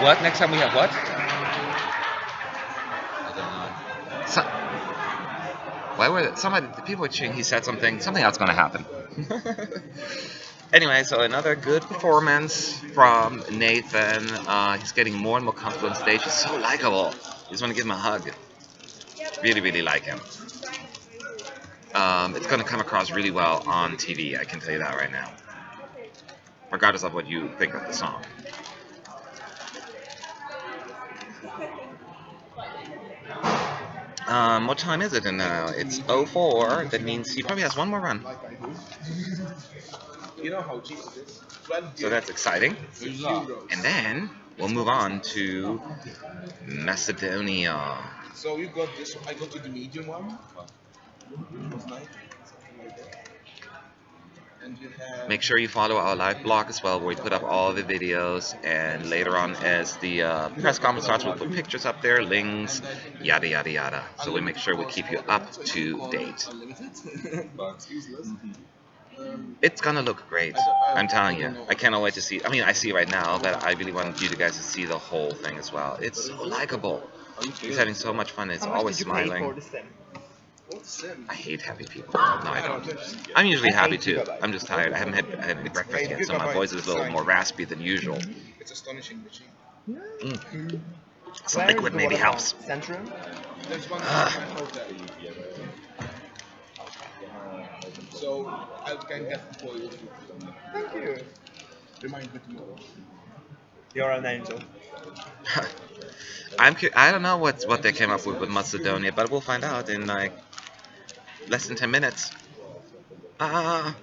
What? Next time we have what? I don't know. So, why were somebody? The people were cheering. He said something. Something else gonna happen. Anyway, so another good performance from Nathan. He's getting more and more comfortable on stage. He's so likable. You just want to give him a hug. Really, really like him. It's going to come across really well on TV. I can tell you that right now. Regardless of what you think of the song. What time is it now? It's 04. That means he probably has one more run. Like I do. You know how cheap it is? 12 So that's exciting. euros. And then we'll move on to Macedonia. So you got this. I got you the medium one. It was nice. Something like that. And you have. Make sure you follow our live blog as well, where we put up all the videos. And later on, as the press conference starts, we'll put pictures up there, links, yada yada yada. So we make sure we keep you up to date. Unlimited, but useless. It's gonna look great. I'm telling you. I cannot wait to see. I mean, I see right now, but I really want you guys to see the whole thing as well. It's so likable. He's having so much fun. It's How much always did you pay smiling. for the sim? I hate happy people. No, I don't. I'm usually happy too. I'm just tired. I haven't had any breakfast yet, so my voice is a little more raspy than usual. It's astonishing machine. Some Where is liquid the maybe water helps. pump? Centrum? There's one Ah. in my hotel. So I can get it for you. Thank you. Remind me tomorrow. You're an angel. I don't know what they came up with Macedonia, but we'll find out in like less than 10 minutes. I'm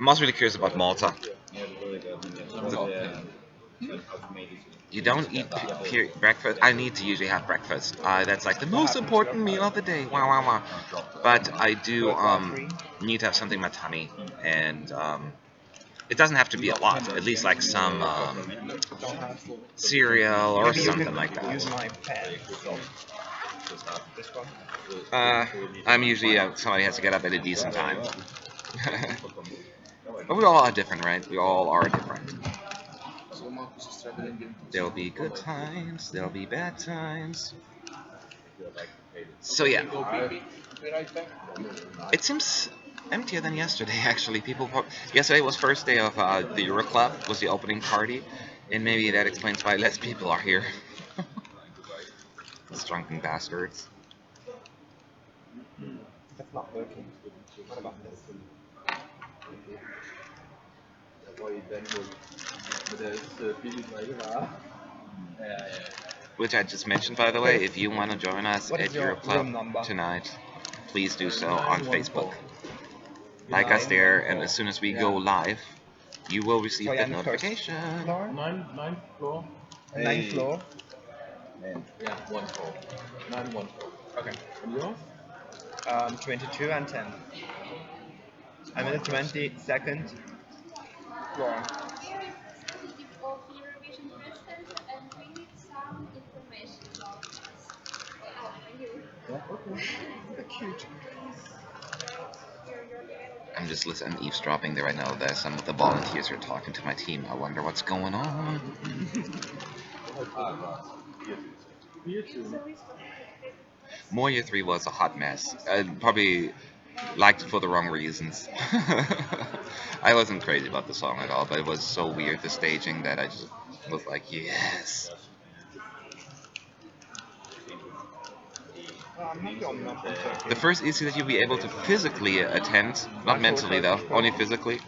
also really curious about Malta. You don't eat breakfast. I need to usually have breakfast. That's like the most important meal of the day. Wow, wow, wow. But I do need to have something in my tummy, and it doesn't have to be a lot. At least like some cereal or Maybe you something could like that. use my pen. This one? I'm usually somebody has to get up at a decent time. But we all are different, right? We all are different. So Marcus is traveling in. There'll be good times, there'll be bad times. So yeah, Go baby. Be right back. it seems emptier than yesterday. Actually, yesterday was first day of the Euro Club, was the opening party, and maybe that explains why less people are here. Those drunken bastards. That's not working. What about this? Which I just mentioned, by the way. If you want to join us What at is your Euro Club room number? tonight, please do so on Facebook. Like us there, and as soon as we go live, you will receive So that you're on the first notification. floor? Ninth floor. Ninth floor? Yeah, one floor. 9, 1 floor. Okay. And yours? 22 and 10. I'm in the 22nd floor. Here is representative of Eurovision President and we need some information about this. Cute. I'm just listening, eavesdropping there right now. That some of the volunteers are talking to my team. I wonder what's going on. More Year 3 was a hot mess. I probably liked it for the wrong reasons. I wasn't crazy about the song at all, but it was so weird, the staging, that I just was like, yes. I'm happy I'm not from Turkey. The first issue that you'll be able to physically attend, not mentally though, only physically.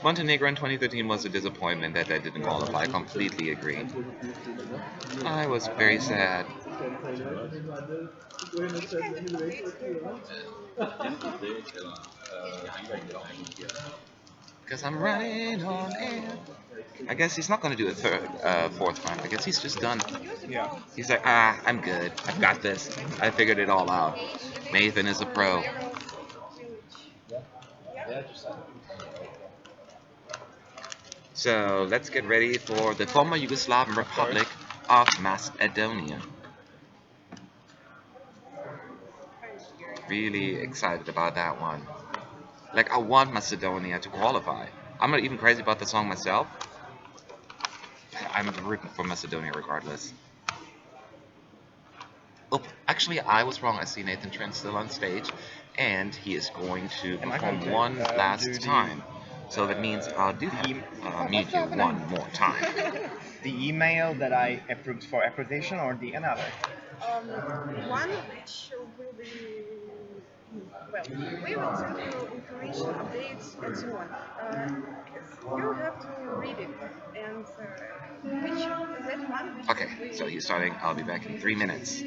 Montenegro in 2013 was a disappointment that they didn't qualify. I completely agree. I was very sad. Because I'm running on air. I guess he's not going to do a fourth round. I guess he's just done. Yeah. He's like, I'm good. I've got this. I figured it all out. Nathan is a pro. So let's get ready for the former Yugoslav Republic of Macedonia. Really excited about that one. Like, I want Macedonia to qualify. I'm not even crazy about the song myself. I'm rooting for Macedonia regardless. Oh, actually, I was wrong. I see Nathan Trent still on stage, and he is going to Am I going perform to one do last the time. So that means I'll do have to mute you one more time. the email that I approved for acquisition or the another? One which will be, well, we will send you information, updates, and so on. You have to read it, and which that one which Okay, will be. so he's starting. I'll be back in 3 minutes.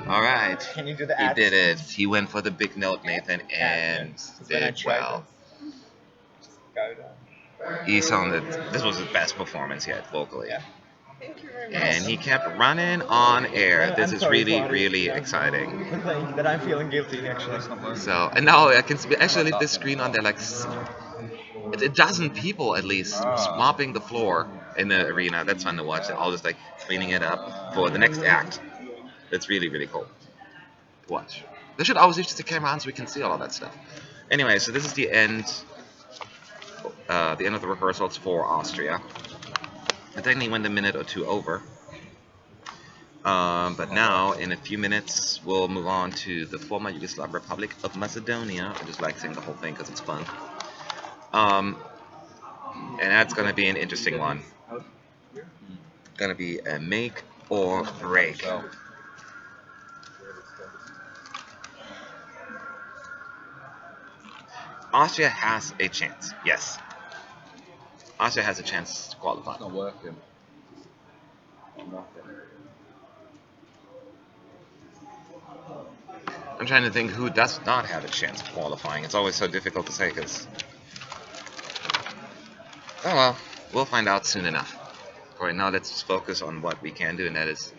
All right. Can you do the He did it. accents? He went for the big note, Nathan, and When I did tried well. this, just go down. He sounded. This was his best performance yet vocally. Yeah. Thank you very much. And he kept running on air. This I'm is sorry, really, sorry. really Yeah. exciting. The thing that I'm feeling guilty actually. So, and now I can actually leave this screen on there like a dozen people at least mopping the floor in the arena. That's fun to watch. They're all just like cleaning it up for the next act. That's really, really cool to watch. They should always use the camera on so we can see all of that stuff. Anyway, so this is the end of the rehearsals for Austria. I think they went a minute or two over. But now, in a few minutes, we'll move on to the former Yugoslav Republic of Macedonia. I just like saying the whole thing because it's fun. And that's going to be an interesting one. Going to be a make or break. Austria has a chance. Yes. Austria has a chance to qualify. It's not working. Nothing. I'm trying to think who does not have a chance of qualifying. It's always so difficult to say because... Oh well, we'll find out soon enough. For right now, let's just focus on what we can do, and that is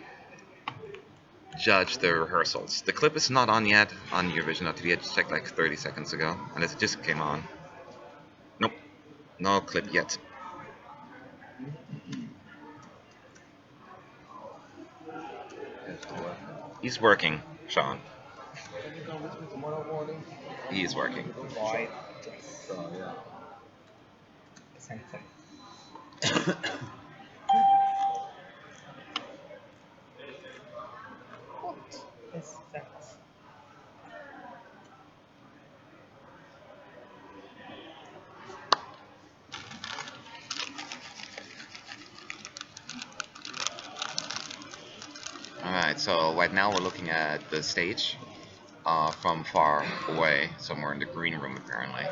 judge the rehearsals. The clip is not on yet on Eurovision TV. I just checked like 30 seconds ago, unless it just came on. Nope, no clip yet. Yes, to work. He's working, Sean. Can you come with me tomorrow morning? He's working. White So yeah. same thing. What is that? Alright, so right now we're looking at the stage from far away, somewhere in the green room apparently.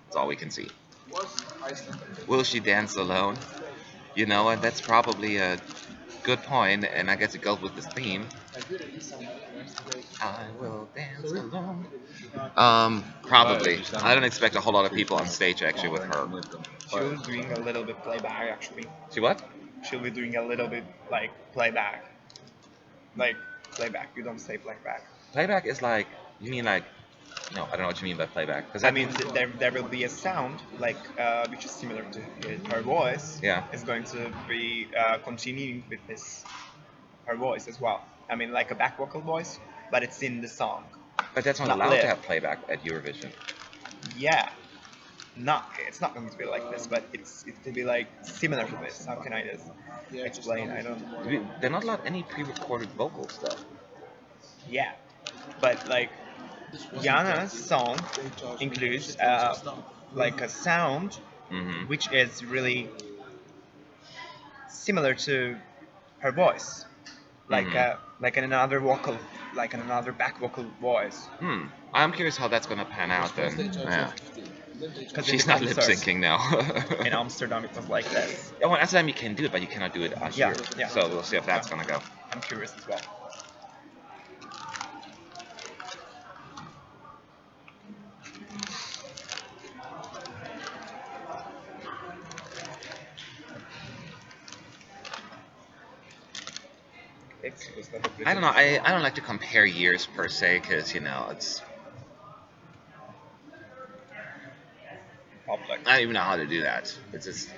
That's all we can see. Was Iceland? Will she dance alone? You know what, that's probably a good point, and I guess it goes with this theme. I will dance alone. Probably. I don't expect a whole lot of people on stage actually with her. She'll be doing a little bit playback actually. See what? She'll be doing a little bit like playback. Like playback. You don't say playback. Playback is like, you mean like, no, I don't know what you mean by playback. Because I mean, there will be a sound like which is similar to her voice. Yeah. Is going to be continuing with this her voice as well. I mean, like a back vocal voice, but it's in the song. But that's not Not allowed live. to have playback at Eurovision. Yeah. It's not going to be like this, but it will be like similar to this. How can I just explain? I don't. They're not allowed any pre-recorded vocal stuff. Yeah, but like Yana's song includes like a sound Mm-hmm. which is really similar to her voice, like Mhm. like in another vocal, like in another back vocal voice. I'm curious how that's gonna pan out then. Yeah. 'Cause in She's the not lip concerts syncing now. in Amsterdam, it was like this. Oh, well, Amsterdam you can do it, but you cannot do it Yeah, here. yeah. So we'll see if that's gonna go. I'm curious as well. I don't know. I don't like to compare years per se, because you know it's. Public. I don't even know how to do that. It's just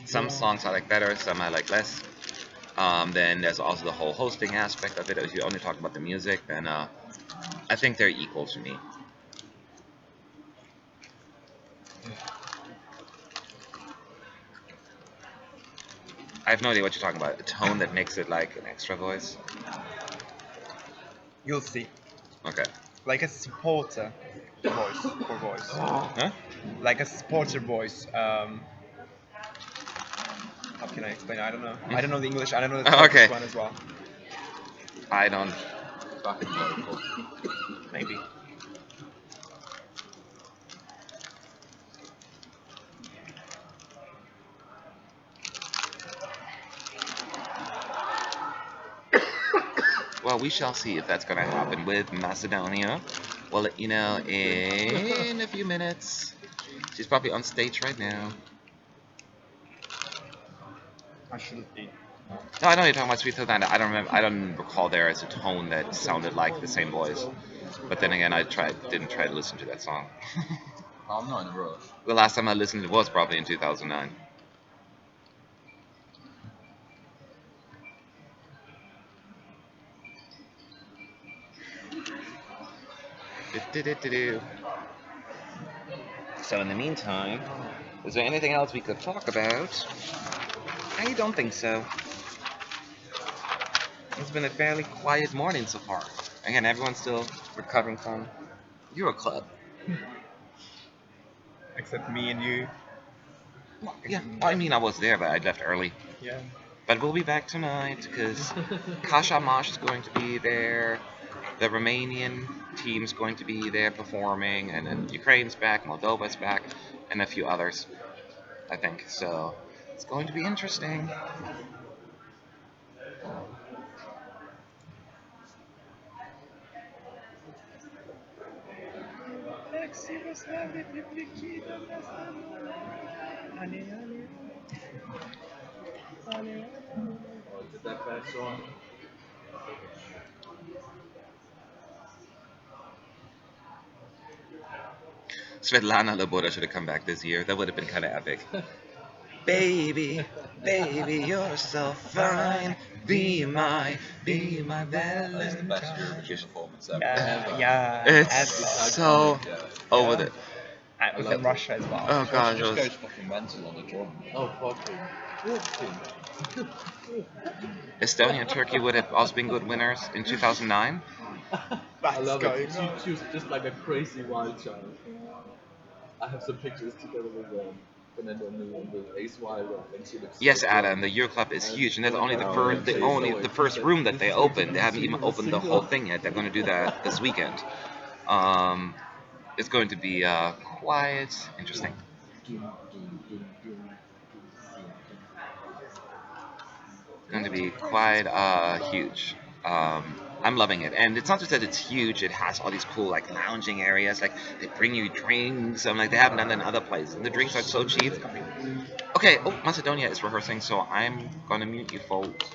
some songs I like better, some I like less. Then there's also the whole hosting aspect of it. If you only talk about the music, then I think they're equal to me. I have no idea what you're talking about. A tone that makes it like an extra voice. You'll see. Okay. Like a supporter voice for voice. Huh? Like a supporter voice. How can I explain? I don't know. I don't know the English. I don't know the Turkish Okay. one as well. I don't. Backing vocal. Maybe. Well, we shall see if that's going to happen with Macedonia. We'll let you know in a few minutes. She's probably on stage right now. I shouldn't be. No, I know you're talking about Sweet Tooth. I don't remember. I don't recall there as a tone that sounded like the same voice. But then again, didn't try to listen to that song. I'm not in a rush. The last time I listened it was probably in 2009. Do-do-do-do-do. So in the meantime, is there anything else we could talk about? I don't think so. It's been a fairly quiet morning so far. Again, everyone's still recovering from Euro Club. Except me and you. Yeah, I mean, I was there, but I left early. Yeah. But we'll be back tonight because Kasha Mosh is going to be there. The Romanian team's going to be there performing, and then Ukraine's back, Moldova's back, and a few others, I think. So it's going to be interesting. Oh, did that pass on? Svetlana Loboda should have come back this year. That would have been kind of epic. Baby, baby, you're so fine. Be my That's the best Valentine. Eurovision performance ever. Yeah, It's as so Yeah. over yeah. the. I was in Russia as well. Oh Josh gosh, it just was. goes fucking mental on the drum. Oh, fucking. Estonia and Turkey would have also been good winners in 2009. I What's love going it. on? She was just like a crazy wild child. I have some pictures together with Fernando and with Ace Wilder. I think she looks so Yes, Adam, drunk. the Euroclub is And huge, and that's when only I the when first, I chased her away, the she first said, room that "This they is going to opened. be They haven't seen even as a opened the whole single." thing yet. They're going to do that this weekend. Um, it's going to be quite interesting. Going to be quite huge. I'm loving it, and it's not just that it's huge. It has all these cool like lounging areas. Like they bring you drinks, and like they haven't done that in other places. And the drinks are so cheap. Okay. Oh, Macedonia is rehearsing, so I'm gonna mute you, folks.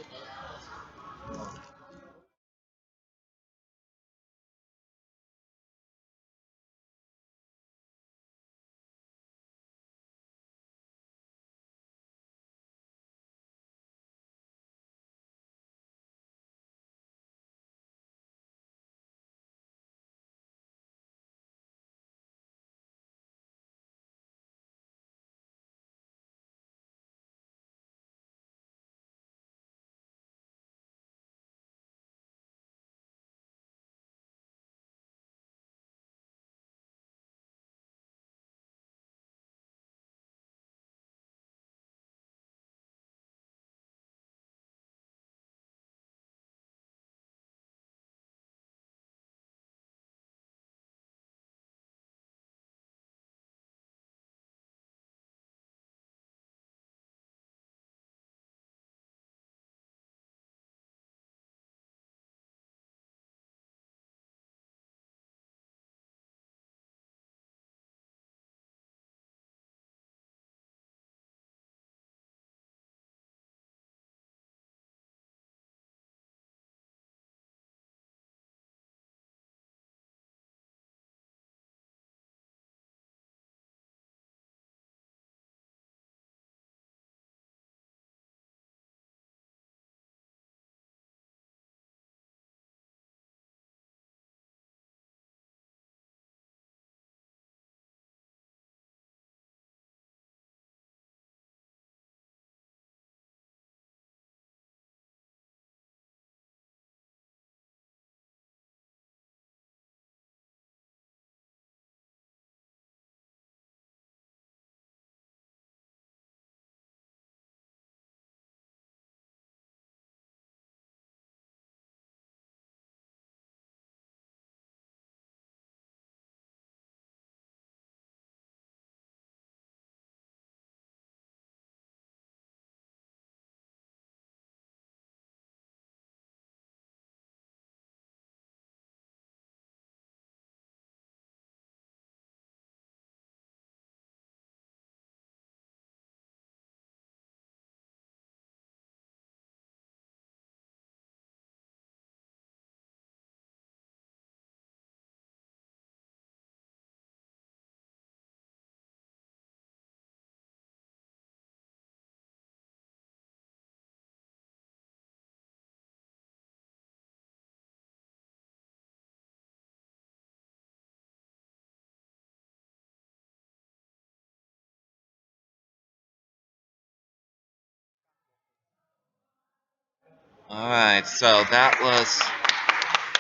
All right, so that was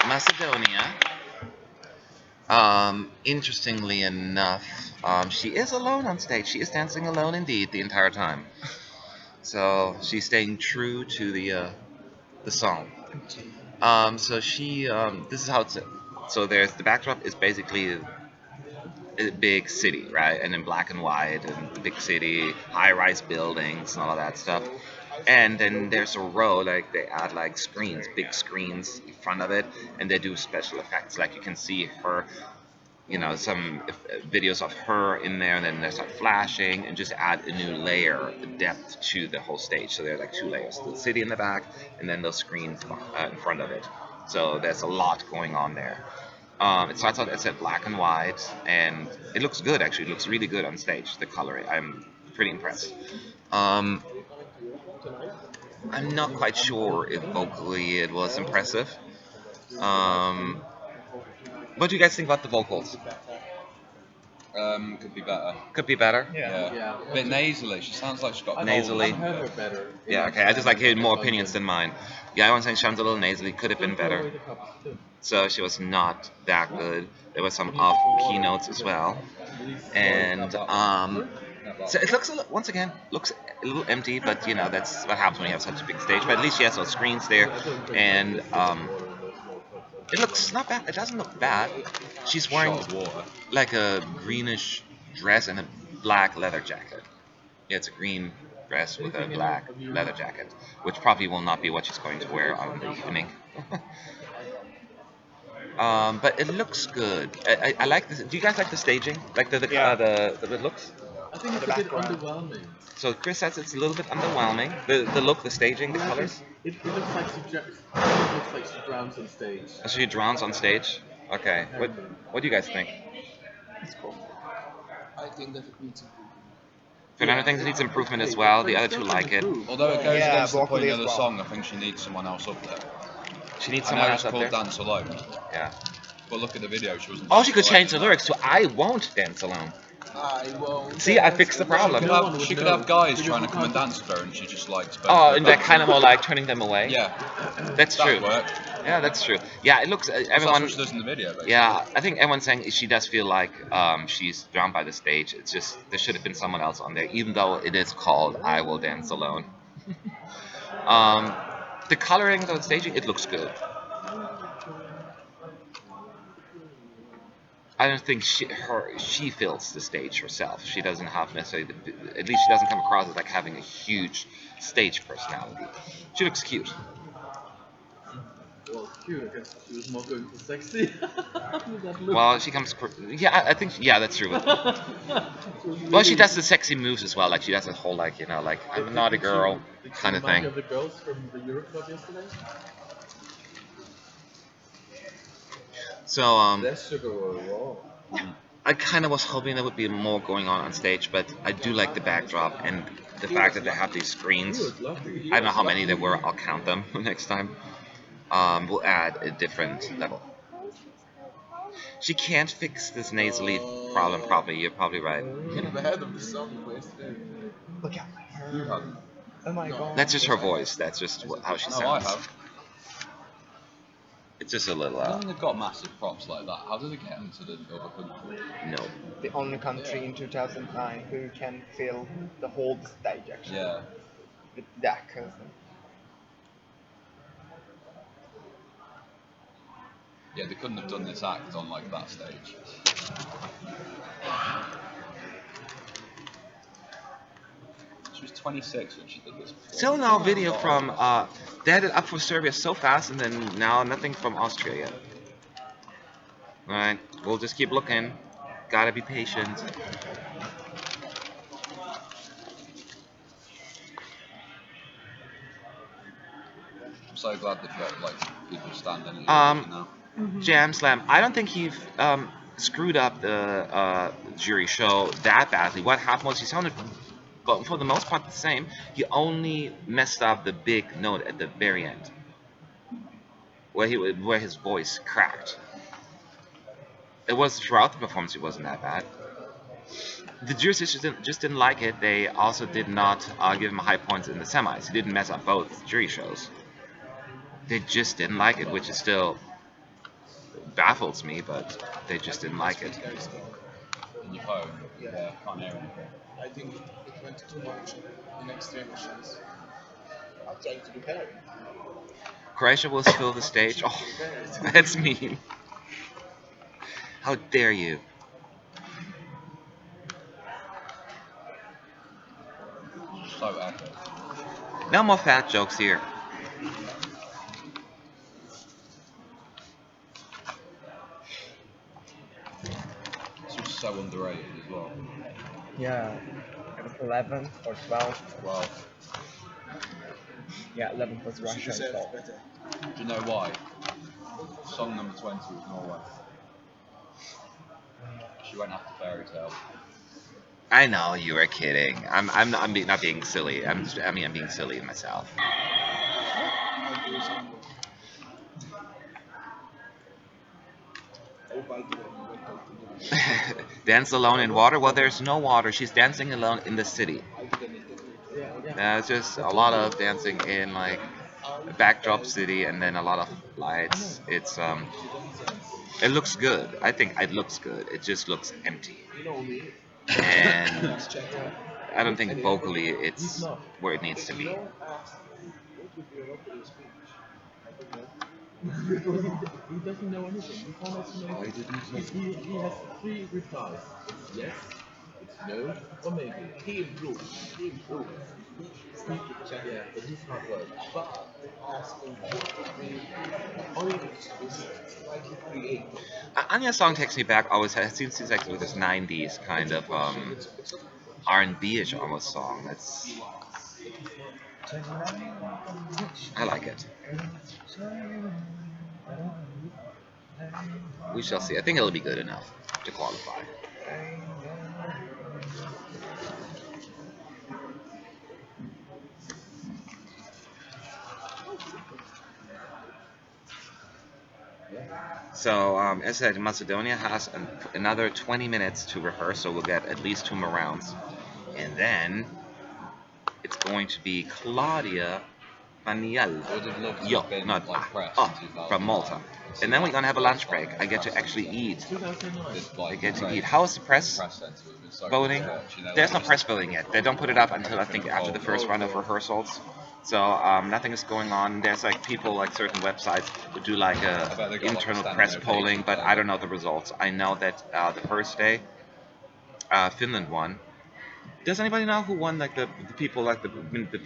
Macedonia. Interestingly enough, she is alone on stage. She is dancing alone indeed the entire time. So she's staying true to the song. So this is how it's. So there's the backdrop is basically a big city, right? And in black and white, and big city, high-rise buildings, and all of that stuff. And then there's a row, like they add like screens, big screens in front of it, and they do special effects. Like you can see her, some videos of her in there, and then they start flashing and just add a new layer of depth to the whole stage. So there are like two layers: the city in the back, and then those screens in front of it. So there's a lot going on there. It starts out as black and white, and it looks good actually. It looks really good on stage. The coloring, I'm pretty impressed. Um, Are you coming to Europe tonight? I'm not quite sure if vocally it was impressive. Um, what do you guys think about the vocals? Could be better. Could be better. Yeah. Yeah. A bit nasally. She sounds like she's got cold or Nasally. I've heard something. her better. Yeah, in okay. I just like hearing Amsterdam more and opinions than London. mine. Yeah, I want to say sounds a little nasally. Could have been Don't throw away better. the cups too. So she was not that good. There was some off keynotes as well, and so it looks once again looks a little empty. But you know that's what happens when you have such a big stage. But at least she has those screens there, and it looks not bad. It doesn't look bad. She's wearing Shot of water. like a greenish dress and a black leather jacket. Yeah, it's a green dress with a black leather jacket, which probably will not be what she's going to wear on the evening. But it looks good. I like this. Do you guys like the staging? Like Yeah. the looks? I think it's The a bit background. underwhelming. So Chris says it's a little bit underwhelming. The look, the staging, the colors. It looks like she drowns on stage. She drowns on stage. Okay. What do you guys think? It's cool. I think that it needs improvement. Fernando thinks it needs improvement as well. The other two like it. Although it goes Yeah, against the point vocally of the as well. song, I think she needs someone else up there. She needs I someone know else it's up called there. Dance Alone, Yeah. but look at the video. She wasn't. Oh, she could change the alone. lyrics to "I won't dance alone." I won't. See, I fixed the She problem. could No one have, would she could know, have guys because trying to you come and can't- dance with her, and she just like. spends Oh, her and that time. kind of more like turning them away. Yeah, That's that true. worked. Yeah, that's true. Yeah, it looks. That's Everyone. what she does in the video. Basically. Yeah, I think everyone's saying she does feel like she's drowned by the stage. It's just there should have been someone else on there, even though it is called "I Will Dance Alone." The coloring of the staging, it looks good. I don't think she fills the stage herself. She doesn't have necessarily at least she doesn't come across as like having a huge stage personality. She looks cute. Well, cute. I guess she was more going for sexy. With that look. Well, she comes. Yeah, I think. Yeah, that's true. Well, she does the sexy moves as well. Like she does the whole like like I'm not a girl kind of Remind thing. you of the girls from the Euroclub yesterday. So Their sugar were raw. I kind of was hoping there would be more going on stage, but I do like the backdrop and the fact that they have these He screens. was lovely. I don't know how many there were. I'll count them next time. We'll add a different level. She can't fix this nasally problem properly. You're probably right. Get ahead of the song yesterday. Look at her. You haven't. Oh my god. That's just her voice. That's just how she No, I sounds. have. It's just a little. As long as they've got massive props like that, how do they get into the other country? No. The only country in 2009 who can fill the whole stage actually Yeah. with that cousin. Yeah, they couldn't have done this act on like that stage. She was 26 when she did this. Still no video from. They had it up for Serbia so fast, and then now nothing from Austria yet. Alright, we'll just keep looking. Gotta be patient. I'm so glad they've got like people standing. Um, Jam Slam. I don't think he screwed up the jury show that badly. What happened was he sounded, but for the most part, the same. He only messed up the big note at the very end, where his voice cracked. It was throughout the performance. It wasn't that bad. The jurors just didn't like it. They also did not give him high points in the semis. He didn't mess up both jury shows. They just didn't like it, which is still baffles me, but they just didn't like it. In your phone. Yeah, can't hear anything. I think it went too much in extreme machines. I'm trying to repair it. Croatia will fill the stage. Oh, that's mean. How dare you? So epic. No more fat jokes here. This was so underrated as well. Yeah. It was 11th or 12th. Well, Yeah, 11th was She Russia and deserves 12th. better. do you know why? Song number 20 was Norway. She went after Fairy Tale. I know you were kidding. Not being silly. I'm being silly myself. I do something. Oh, by the way, you went out to the Dance alone in water? Well, there's no water. She's dancing alone in the city. I didn't interview. It's just a lot of dancing in like a backdrop city, and then a lot of lights. It looks good. I think it looks good. It just looks empty, You know me. and Check. I don't think vocally it's where it needs to be. What would be a popular speech? I don't know. He doesn't know anything. He can't estimate I it. didn't He has three replies. It's yes, it's no, or maybe. He improves. He improves. Yeah, but he's hard work. But asking for me, all you need to do is slightly create. Anya's song takes me back. Always has seems like with this '90s kind of It's not R&B-ish almost song. I like it. We shall see. I think it'll be good enough to qualify. So, as I said, Macedonia has another 20 minutes to rehearse, so we'll get at least 2 more rounds. And then it's going to be Claudia Paniel. I would have loved to Yo, have been not like press oh, in 2009. from Malta. And then we're gonna have a lunch break. I get to actually eat. 2009. I get to eat. How is the press Press centre would have been so voting? good to watch, you know, There's no like, press voting yet. They don't put it up until I think after the first round of rehearsals. So nothing is going on. There's like people like certain websites who do like I bet they got, like, a internal standing press ovation polling, but for I don't know the results. I know that the first day, Finland won. Does anybody know who won? Like the people like the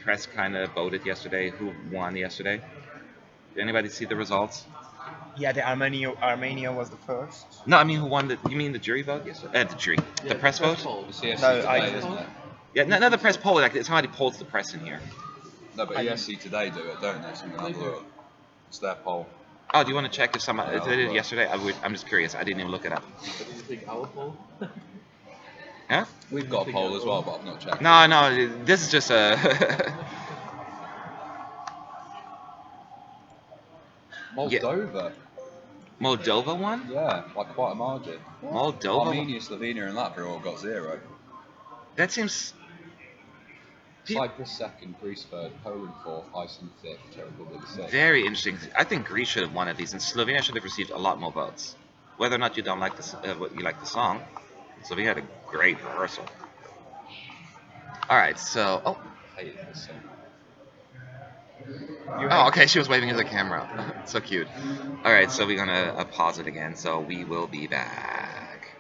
press kind of voted yesterday. Who won yesterday? Did anybody see the results? Yeah, the Armenia was the first. No, I mean who won the? You mean the jury vote yesterday? The jury, Yeah, the press vote? poll. the CSC No, today, I- isn't it? Yeah, not the press poll. Like it's somebody polls the press in here. No, but I- ESC today do it, don't they? So we can have a look. It's their poll. Oh, do you want to check if somebody if they did it well. yesterday? I'm just curious. I didn't even look it up. But do you think our poll? Huh? We've got a poll as well, but I've not checked. No, no. This is just a. Moldova. Moldova won. Yeah, like quite a margin. Moldova. Armenia, Slovenia, and Latvia all got 0. That seems. Cyprus second, Greece third, Poland fourth, Iceland fifth, Czech Republic sixth. Very interesting. I think Greece should have won at these, and Slovenia should have received a lot more votes. Whether or not you don't like what you like the song, Slovenia had a great rehearsal. All right, so I hated this song. okay, she was waving at the camera. So cute. All right, so we're gonna pause it again. So we will be back.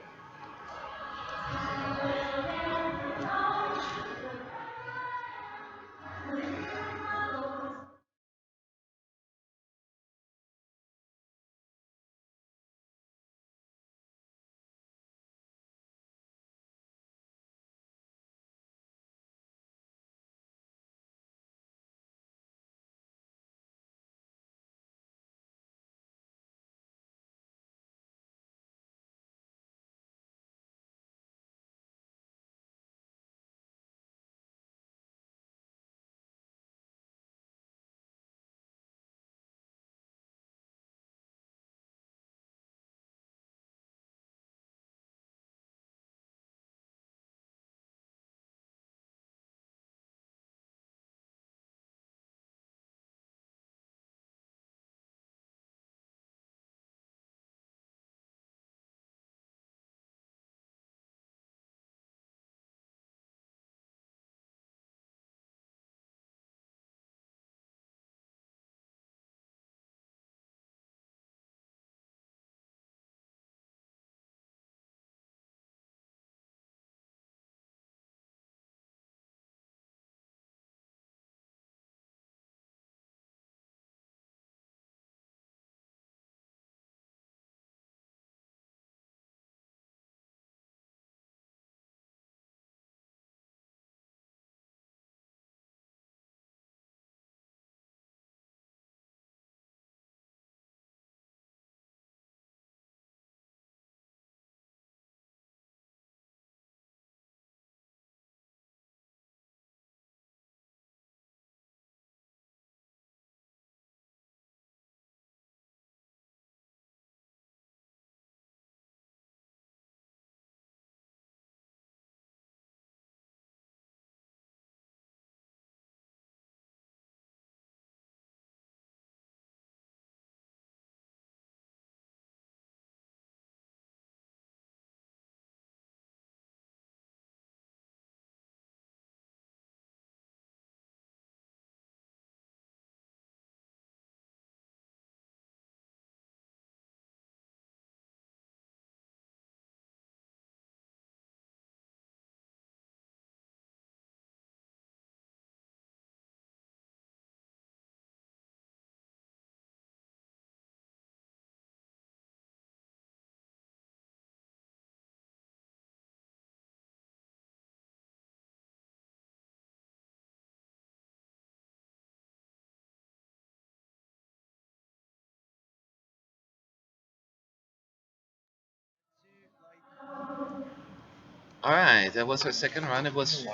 Alright, that was our second run. It was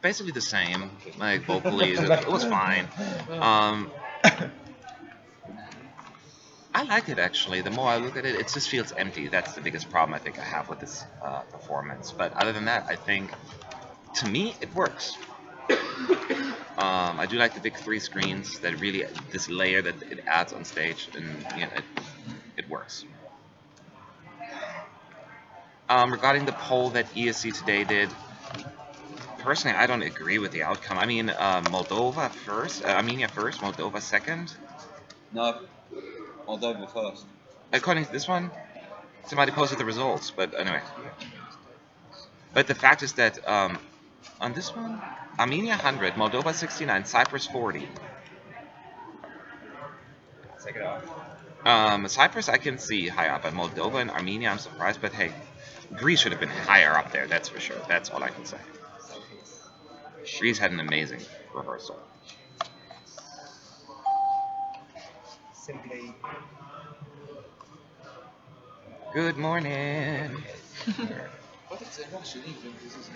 basically the same. Like vocally, it was fine. Um, I like it actually. The more I look at it, it just feels empty. That's the biggest problem I think I have with this performance. But other than that, I think to me it works. I do like the big three screens that really this layer that it adds on stage, and it works. Regarding the poll that ESC today did, personally, I don't agree with the outcome. I mean, Moldova first, Armenia first, Moldova second. No, Moldova first. According to this one, somebody posted the results, but anyway. But the fact is that on this one, Armenia 100, Moldova 69, Cyprus 40. Take it off. Cyprus I can see high up, but Moldova and Armenia I'm surprised. But hey, Greece should have been higher up there. That's for sure. That's all I can say. Greece had an amazing rehearsal. Simply. Good morning. But it's a Russian even. This is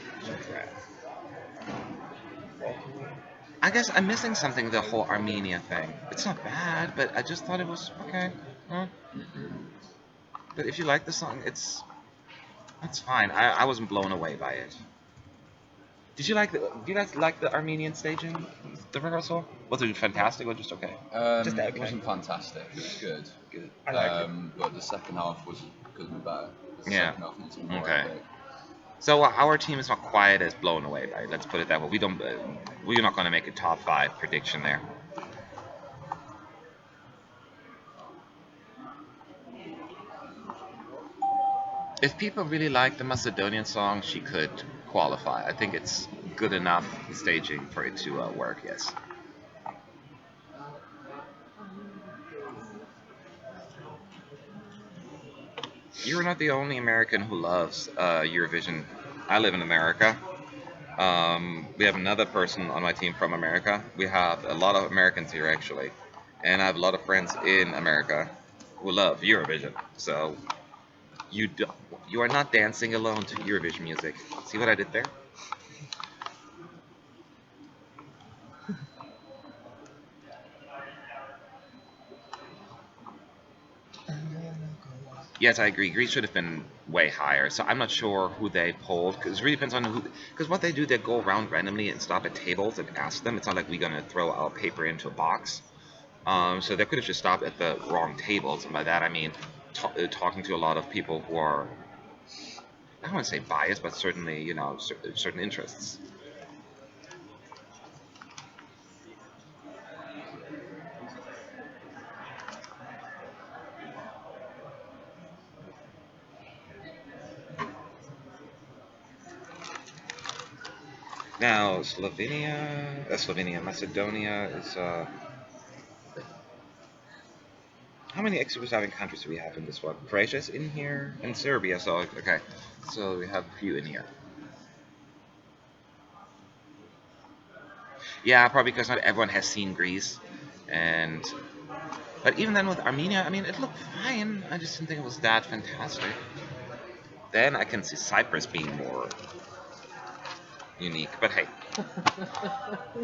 I guess I'm missing something. The whole Armenia thing. It's not bad, but I just thought it was okay. But if you like the song, that's fine. I wasn't blown away by it. Do you guys like the Armenian staging, the rehearsal? Was it fantastic or just okay? Just It okay. wasn't fantastic. It was good. Good. I like it. But the second half could be better. The Yeah. second half needs to be more Okay. epic. So our team is not quite as blown away by it. Let's put it that way. We're not going to make a top 5 prediction there. If people really like the Macedonian song, she could qualify. I think it's good enough staging for it to work, yes. You're not the only American who loves Eurovision. I live in America. We have another person on my team from America. We have a lot of Americans here, actually. And I have a lot of friends in America who love Eurovision. So you are not dancing alone to Eurovision music. See what I did there? Yes, I agree. Greece should have been way higher. So I'm not sure who they polled, because it really depends on who. Because what they do, they go around randomly and stop at tables and ask them. It's not like we're gonna throw our paper into a box. So they could have just stopped at the wrong tables, and by that I mean talking to a lot of people who are, I don't want to say biased, but certainly certain interests. Now Macedonia is. How many extra residing countries do we have in this one? Croatia's in here, and Serbia. So okay, so we have a few in here. Yeah, probably because not everyone has seen Greece, but even then with Armenia, I mean, it looked fine. I just didn't think it was that fantastic. Then I can see Cyprus being more unique, but hey,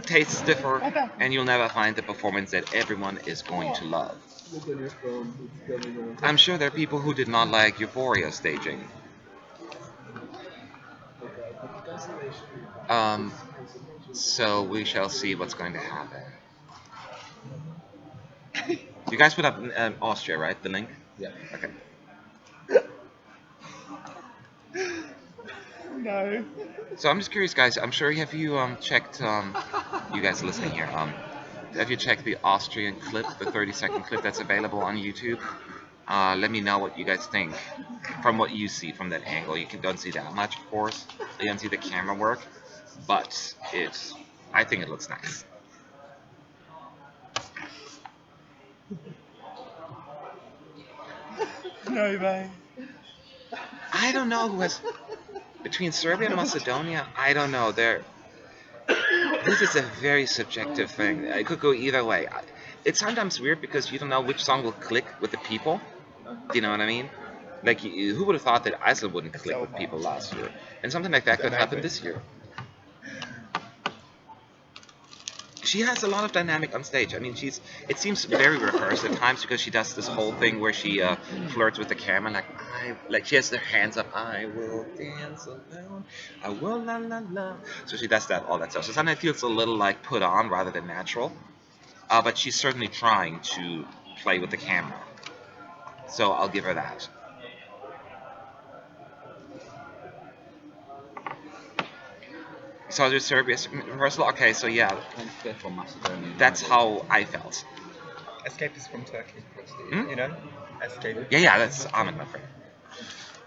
tastes differ, and you'll never find the performance that everyone is going to love. Look on your phone. It's coming on. I'm sure there are people who did not like Euphoria staging. So we shall see what's going to happen. You guys put up Austria, right? The link? Yeah. Okay. No. So I'm just curious, guys. I'm sure have you checked you guys listening here have you checked the Austrian clip, the 30-second clip that's available on YouTube? Let me know what you guys think from what you see from that angle. You don't see that much, of course. You don't see the camera work, but I think it looks nice. No, bye. I don't know who has between Serbia and Macedonia. I don't know. This is a very subjective thing. It could go either way. It's sometimes weird because you don't know which song will click with the people. Do you know what I mean? Like, who would have thought that Iceland wouldn't It's click so with people hard. last year? And something like that It's could happen amazing. this year. She has a lot of dynamic on stage. I mean, it seems very rehearsed at times because she does this whole thing where she flirts with the camera, like she has her hands up. I will dance alone. I will la la la. So she does that all that stuff. So sometimes it feels a little like put on rather than natural. But she's certainly trying to play with the camera. So I'll give her that. So there's Serbia's rehearsal. Okay, so yeah, 25th on Macedonia. that's how I felt. Escape is from Turkey. Hmm? You know? Escape. Yeah, that's Ahmed, my friend.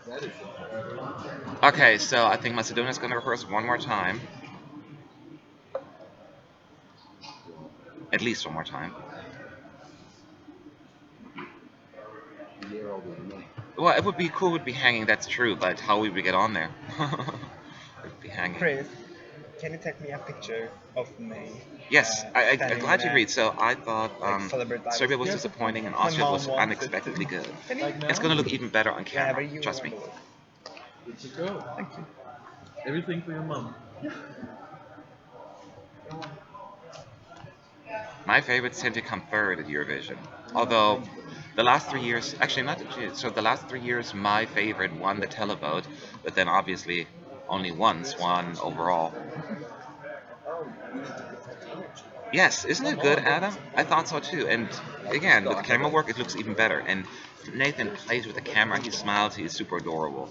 That is impressive. Okay, so I think Macedonia's gonna rehearse one more time. At least one more time. A year older than me. Well, it would be cool, would be hanging, that's true, but how would we get on there? It'd be hanging. Chris, can you take me a picture of me? Yes, I'm standing glad you in a, agreed. So I thought like, celebrate life? Serbia was Yes, disappointing and My Austria mom was wants it unexpectedly to. good. Can you? Like now, It's gonna look even better on Whenever camera, you trust want me. to look. good to go. Thank you. Everything for your mom. My favorites tend to come third at Eurovision. Although the last 3 years, actually not, so the last 3 years, my favorite won the televote, but then obviously only once won overall. Oh, we need to put that energy. Yes, isn't it good, Adam? I thought so too. And again, with the Got ahead camera of work, it looks even better. And Nathan plays with the camera. He smiles. He's super adorable.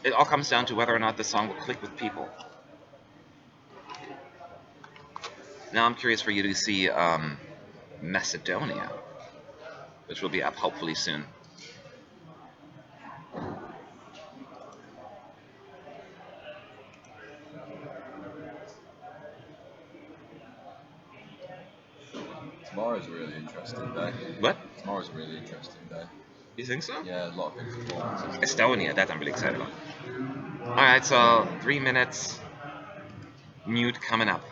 It all comes down to whether or not the song will click with people. Now I'm curious for you to see Macedonia, which will be up hopefully soon. Tomorrow's a really interesting day. What? Tomorrow's a really interesting day. You think so? Yeah, a lot of good performances. Estonia, that I'm really excited about. Alright, so 3 minutes, mute coming up.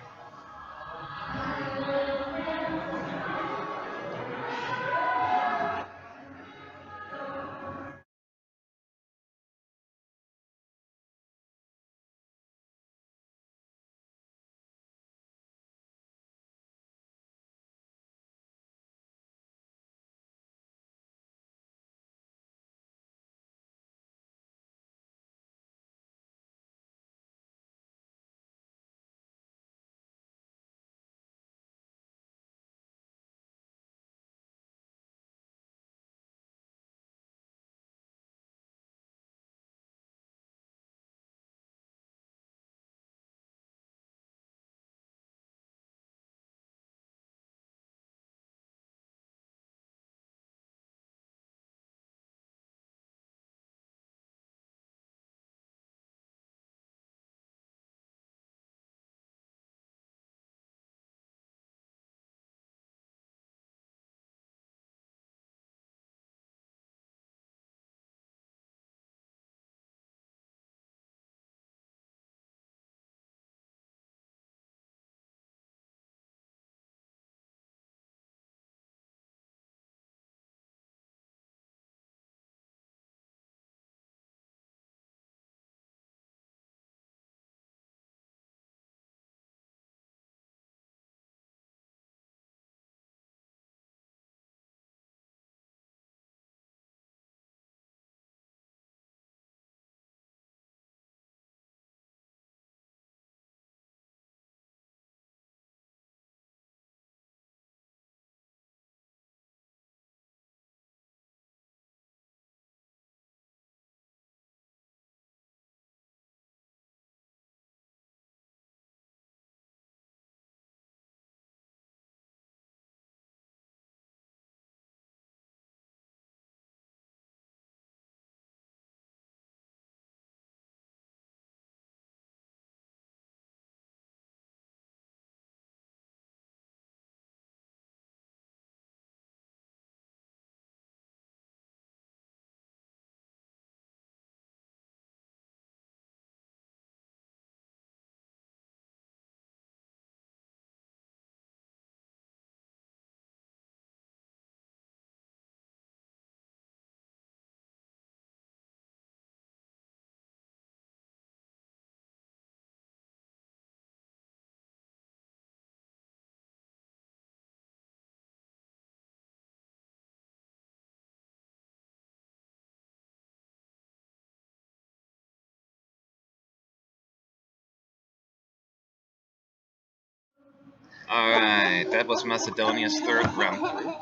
Alright, that was Macedonia's third run through.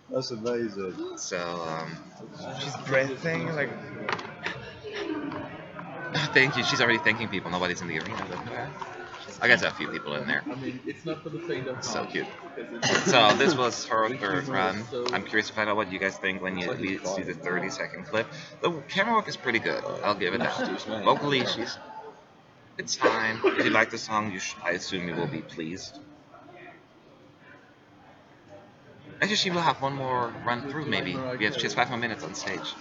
That's amazing. So, She's breathing like. thank you. She's already thanking people. Nobody's in the arena. But I guess a few people in there. I mean, it's not for the faint of So heart. cute. Because it's So this was her Ricky third was run. so- I'm curious to find out what you guys think when you see the 30-second clip. The camera work is pretty good. I'll give it that. Vocally, it's fine. If you like the song, I assume you will be pleased. Actually, she will have one more run through, maybe. She has 5 more minutes on stage.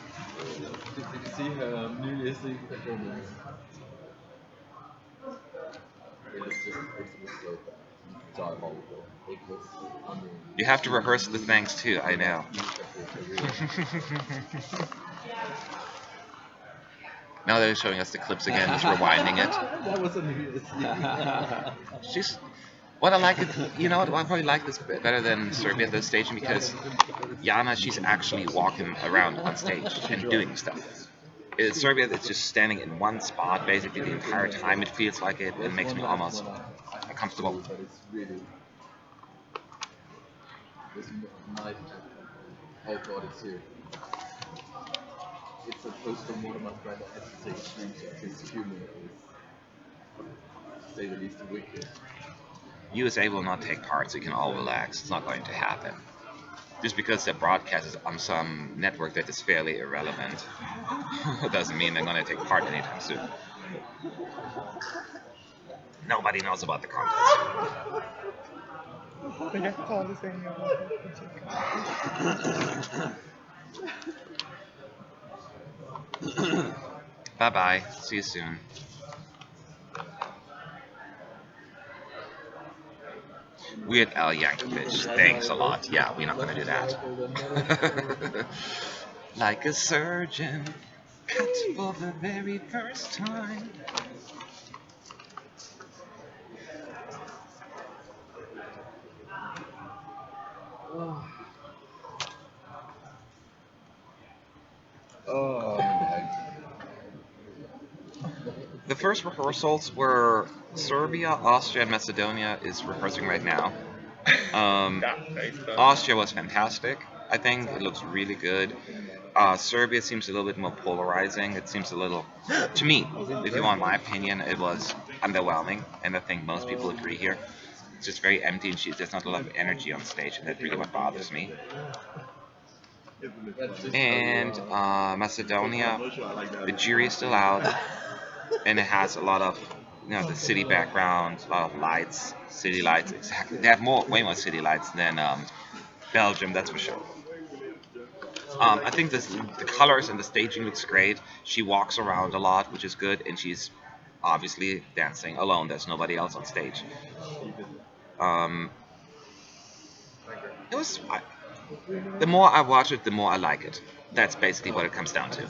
Did you see her New Year's Eve performance? It was so bad. Diabolical. It was, I mean, You have to rehearse the thanks too, I know. Now they're showing us the clips again, just rewinding it. That was a New Year's Eve. She's what I like it. You know what? I probably like this better than Serbia at this stage because Jana, she's actually walking around on stage and doing stuff. In Serbia, it's just standing in one spot basically the entire time. It feels like it. It makes me almost uncomfortable. But it's really. This night. Oh god, it's here. It's a post from one of my friends that has to take screenshots. His humor is, to say the least, wicked. USA will not take part, so you can all relax. It's not going to happen. Just because the broadcast is on some network that is fairly irrelevant doesn't mean they're going to take part anytime soon. Nobody knows about the contest. They get called the same. Bye bye. See you soon. Weird Al Yankovic. Thanks a lot. Yeah, we're not going to do that. Like a surgeon, cut for the very first time. Oh, The first rehearsals were Serbia, Austria, and Macedonia is rehearsing right now. Austria was fantastic. I think it looks really good. Serbia seems a little bit more polarizing. It seems a little, to me, if you want my opinion, it was underwhelming, and I think most people agree here. It's just very empty, and there's not a lot of energy on stage, and that's really what bothers me. And Macedonia, the jury is still out, and it has a lot of, the city background, a lot of lights, city lights. Exactly, they have way more city lights than Belgium, that's for sure. I think the colors and the staging looks great. She walks around a lot, which is good, and she's obviously dancing alone. There's nobody else on stage. It was. The more I watch it, the more I like it. That's basically what it comes down to.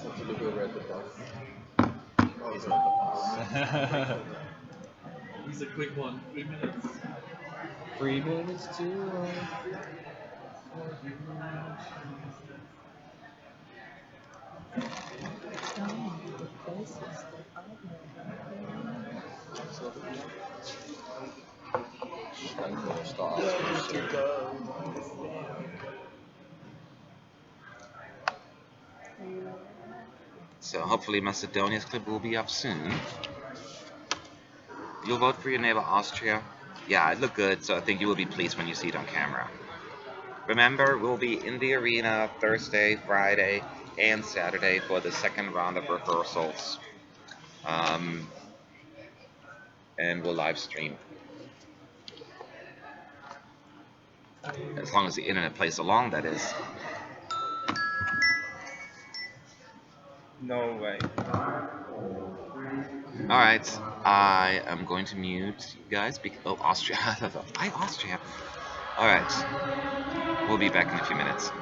He's a quick one. 3 minutes. 3 minutes to. So hopefully Macedonia's clip will be up soon. You'll vote for your neighbor Austria? Yeah, it looked good, so I think you will be pleased when you see it on camera. Remember, we'll be in the arena Thursday, Friday, and Saturday for the second round of rehearsals. And we'll live stream. As long as the internet plays along, that is. No way. Alright, I am going to mute you guys. Oh, Austria. Hi, Austria. Alright, we'll be back in a few minutes.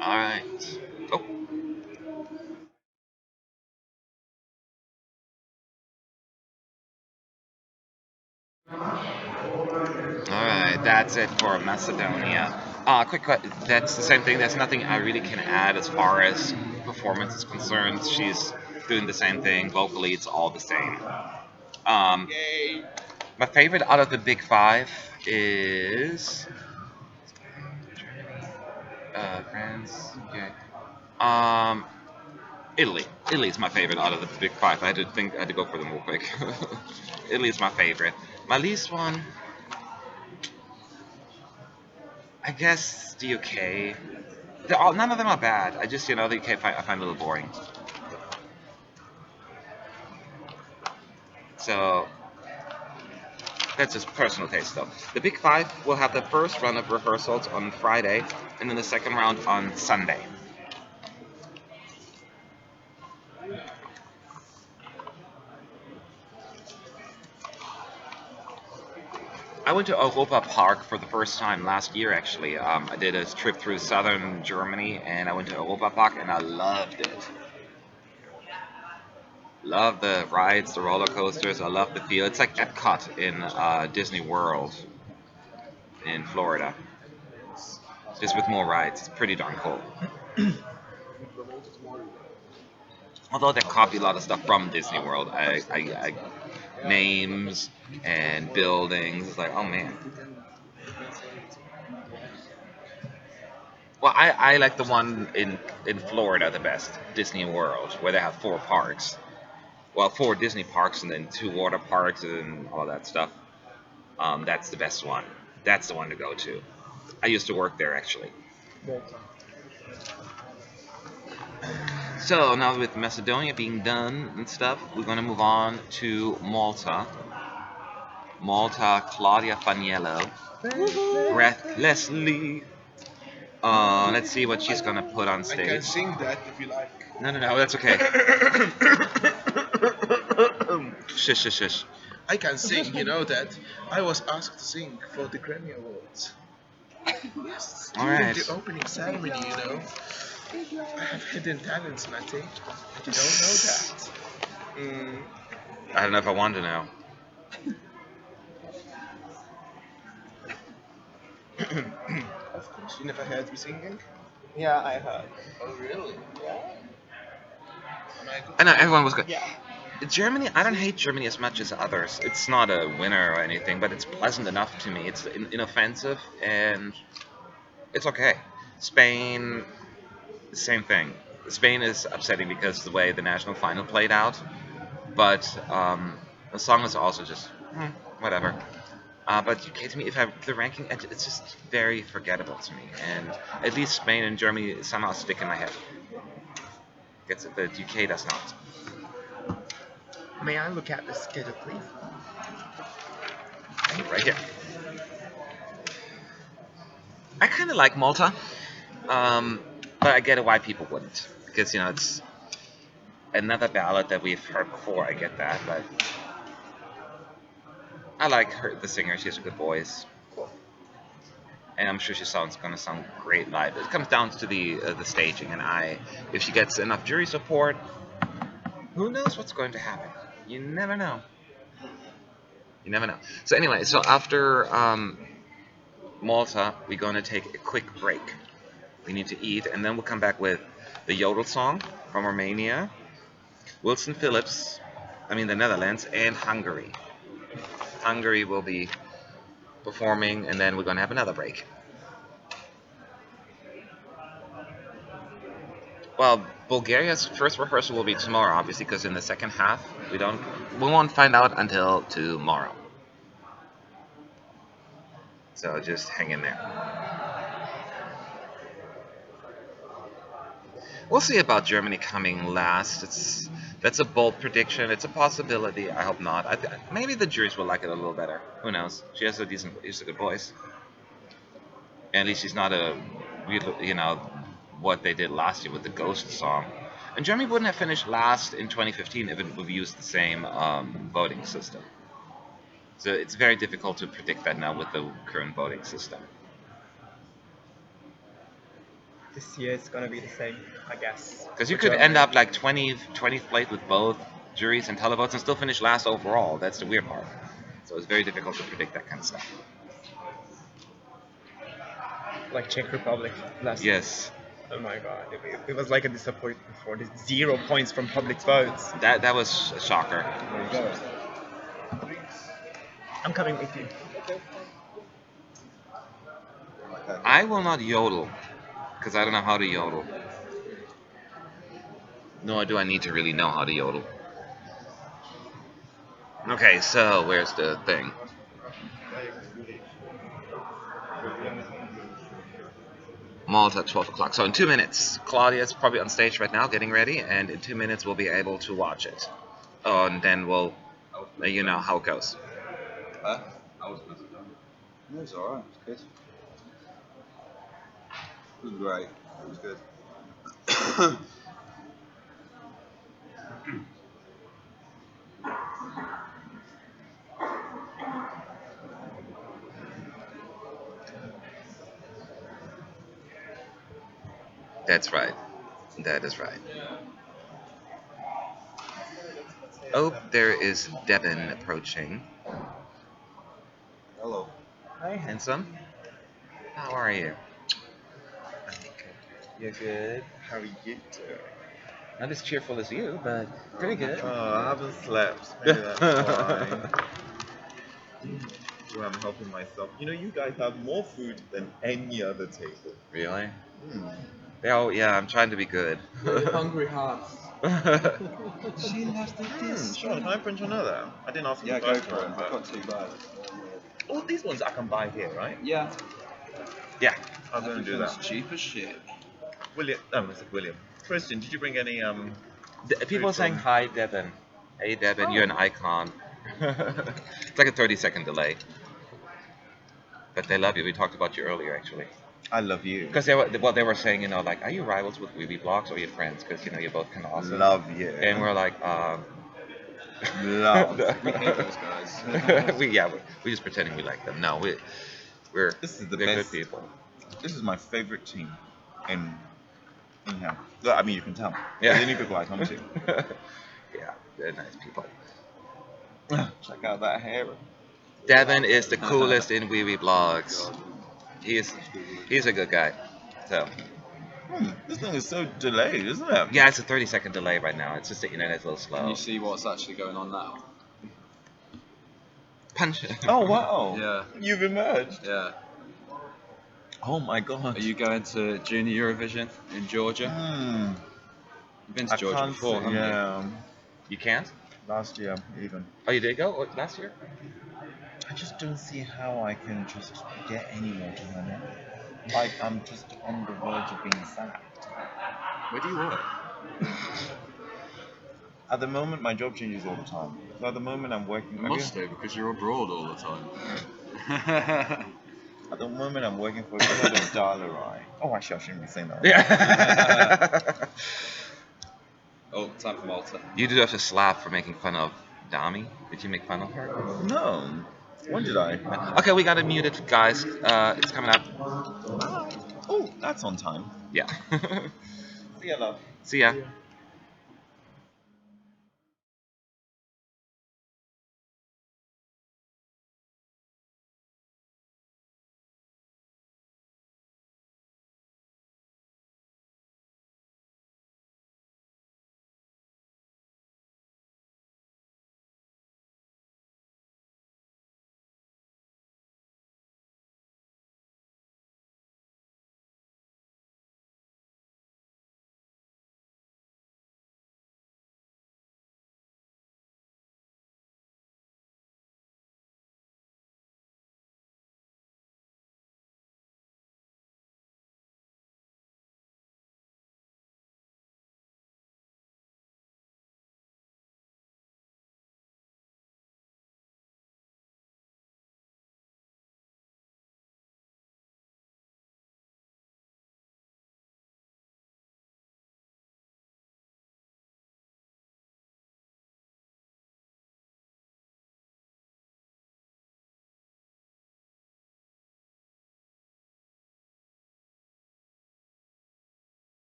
All right. Oh, all right. That's it for Macedonia. That's the same thing. There's nothing I really can add as far as performance is concerned. She's doing the same thing. Vocally, it's all the same. Um, Yay! my favorite out of the big five is France. Okay. Um, Italy. Italy's my favorite out of the big five. I had to go for them real quick. Italy's my favorite. My least one, I guess the UK. None of them are bad. I just the UK I find a little boring. So that's just personal taste though. The big five will have the first run of rehearsals on Friday, and then the second round on Sunday. I went to Europa Park for the first time last year, actually. I did a trip through southern Germany, and I went to Europa Park, and I loved it. Love the rides, the roller coasters. I love the feel. It's like Epcot in Disney World in Florida, just with more rides. It's pretty darn cool. Although they copy a lot of stuff from Disney World, names and buildings. It's like, oh man. Well, I like the one in Florida the best, Disney World, where they have four parks. Well, four Disney parks and then two water parks and all that stuff. That's the best one. That's the one to go to. I used to work there actually. So now with Macedonia being done and stuff, we're gonna move on to Malta. Malta, Claudia Faniello, breathlessly. Let's see what she's gonna put on I can stage. sing that if you like. No, that's okay. Shush, shush, shush. I can sing, you know that. I was asked to sing for the Grammy Awards. Yes, All during right. the opening ceremony, you know. I have hidden talents, Matty. You don't know that. I don't know if I want to know. Of course, you never heard me singing? Yeah, I heard. Oh, really? Yeah. Am I good? I know everyone was good. Yeah. Germany, I don't hate Germany as much as others. It's not a winner or anything, but it's pleasant enough to me. It's inoffensive and it's okay. Spain, same thing. Spain is upsetting because of the way the national final played out, but the song is also just whatever. But UK to me, the ranking, it's just very forgettable to me. And at least Spain and Germany somehow stick in my head. Gets it, the UK does not. May I look at the schedule, please? Right here. I kind of like Malta, but I get it why people wouldn't, because it's another ballad that we've heard before. I get that, but I like her, the singer. She has a good voice, and I'm sure gonna sound great live. It comes down to the staging, and if she gets enough jury support, who knows what's going to happen? You never know. You never know. So anyway, after Malta, we're gonna take a quick break. We need to eat, and then we'll come back with the Yodel song from Romania, Wilson Phillips, the Netherlands, and Hungary. Hungary will be performing, and then we're gonna have another break. Well, Bulgaria's first rehearsal will be tomorrow, obviously, because in the second half we won't find out until tomorrow. So just hang in there. We'll see about Germany coming last. That's a bold prediction. It's a possibility. I hope not. Maybe the juries will like it a little better. Who knows? She has a good voice. And at least she's not what they did last year with the Ghost song. And Germany wouldn't have finished last in 2015 if it would have used the same voting system. So it's very difficult to predict that now with the current voting system. This year it's gonna be the same, I guess. Because you For could end Germany. up like 20th place with both juries and televotes and still finish last overall. That's the weird part. So it's very difficult to predict that kind of stuff. Like Czech Republic last. Yes, Oh my god, it was like a disappointment for the 0 points from public votes. that was a shocker. There you go. I'm coming with you. Okay. I will not yodel because I don't know how to yodel. Nor do I need to really know how to yodel. Okay, so where's the thing? Malta, 12 o'clock. So in 2 minutes, Claudia's probably on stage right now getting ready, and in 2 minutes we'll be able to watch it. And then we'll let you know how it goes. Huh? I was Macedonia. No, it's alright. It's good. It was great. It was good. That's right. That is right. Oh, there is Devin approaching. Hello. Hi, handsome. How are you? You're good. How are you doing? Not as cheerful as you, but pretty good. I haven't slept. Maybe that's why. So I'm helping myself. You know, you guys have more food than any other table. Really? Mm. Oh, yeah, I'm trying to be good. Hungry hearts. She left the Sean, can I print another? I didn't ask you Yeah, the go first for it. one. I've But... got 2 bags. Oh, these ones I can buy here, right? Yeah. Yeah. I'm gonna do that. Cheap as shit. William, I said William. Christian, did you bring any People are saying from- hi, Devin. Hey, Devin, you're an icon. It's like a 30-second delay. But they love you. We talked about you earlier, actually. I love you. Because they were saying, like, are you rivals with Weeby Blogs or are you friends? Because, you're both kind of awesome. Love you. And we're like, Love. We hate those guys. we just pretending we like them. No, we're This is the they're best. good people. This is my favorite team in here. Look, I mean, you can tell. Yeah. The only people I come to. Yeah, they're nice people. Check out that hair. Devin is the coolest in Weeby Blogs. He's a good guy. So This thing is so delayed, isn't it? yeah, it's a 30-second delay right now. It's just the internet's a little slow. Can you see what's actually going on now? Punch. Oh wow. Yeah. You've emerged. Yeah. Oh my god. Are you going to Junior Eurovision in Georgia? You've been to I Georgia can't before, say- haven't you? yeah. You can't? Last year, even. Oh, you did go last year? I just don't see how I can just get any more time. Like I'm just on the verge of being sacked. Where do you work? At the moment, my job changes all the time. So at the moment, I'm working. You must do, because you're abroad all the time. At the moment, I'm working for a club in Dallerai. Oh, actually, I shouldn't be saying that. Yeah. Oh, time for Malta. You deserve a slap for making fun of Dami. Did you make fun of her? No. When did I? Okay, we got it muted, guys. It's coming up. Oh, that's on time. Yeah. See ya, love. See ya.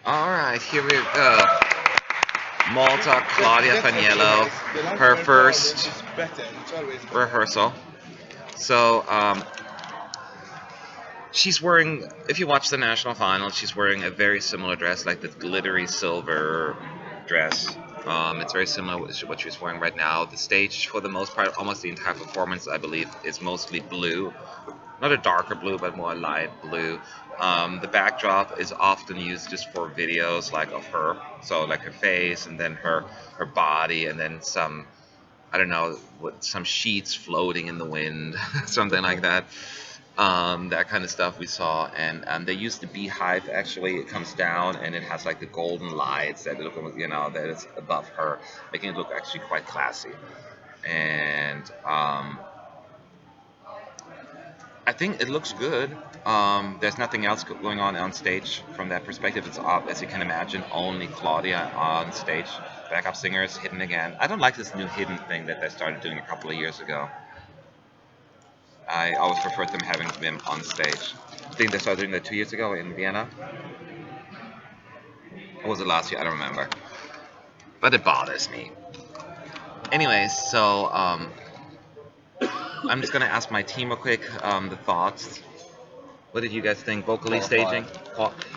All right, here we go. Malta, Claudia That's okay, Faniello, guys. The last her performance first is better. It's always better. rehearsal. So, she's wearing, if you watch the national final, she's wearing a very similar dress, like the glittery silver dress. It's very similar to what she's wearing right now. The stage, for the most part, almost the entire performance, I believe, is mostly blue. Not a darker blue, but more light blue. The backdrop is often used just for videos, like of her, so like her face, and then her body, and then some, I don't know, what, some sheets floating in the wind, something like that. That kind of stuff we saw, and they used the beehive. Actually, it comes down and it has like the golden lights that look, that is above her, making it look actually quite classy. And I think it looks good. There's nothing else going on stage from that perspective. It's as you can imagine, only Claudia on stage. Backup singers hidden again. I don't like this new hidden thing that they started doing a couple of years ago. I always preferred them having them on stage. I think they started doing that 2 years ago in Vienna. Or was it last year? I don't remember. But it bothers me. Anyways, so I'm just gonna ask my team real quick the thoughts. What did you guys think? Vocally Qualifier. staging?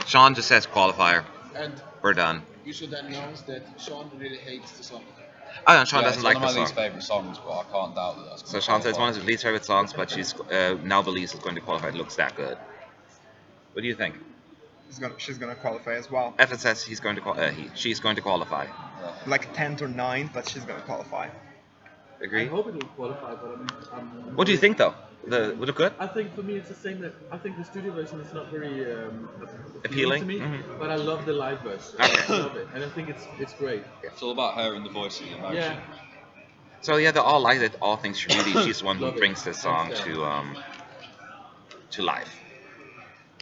Sean just says qualifier. And We're done. you should announce that Sean really hates the song. Oh, no, Sean Yeah, doesn't it's like one the of my least song. favourite songs, but I can't doubt that that's So Sean says it's one of his least favorite songs, but she's now believes it's going to qualify. It looks that good. What do you think? She's gonna qualify as well. Evan says he's going to she's going to qualify. Like 10th or 9th, but she's gonna qualify. I Agree? hope it will qualify, but What do you think though? Would it look good? I think for me it's the same. That I think the studio version is not very Appealing? to me, Mhm. but I love the live version. Okay. I love it, and I think it's great. It's all about her and the voice and the emotion. Yeah, So yeah, they all like it. All things Shruti. She's the one who Love it. brings this song Hands to life.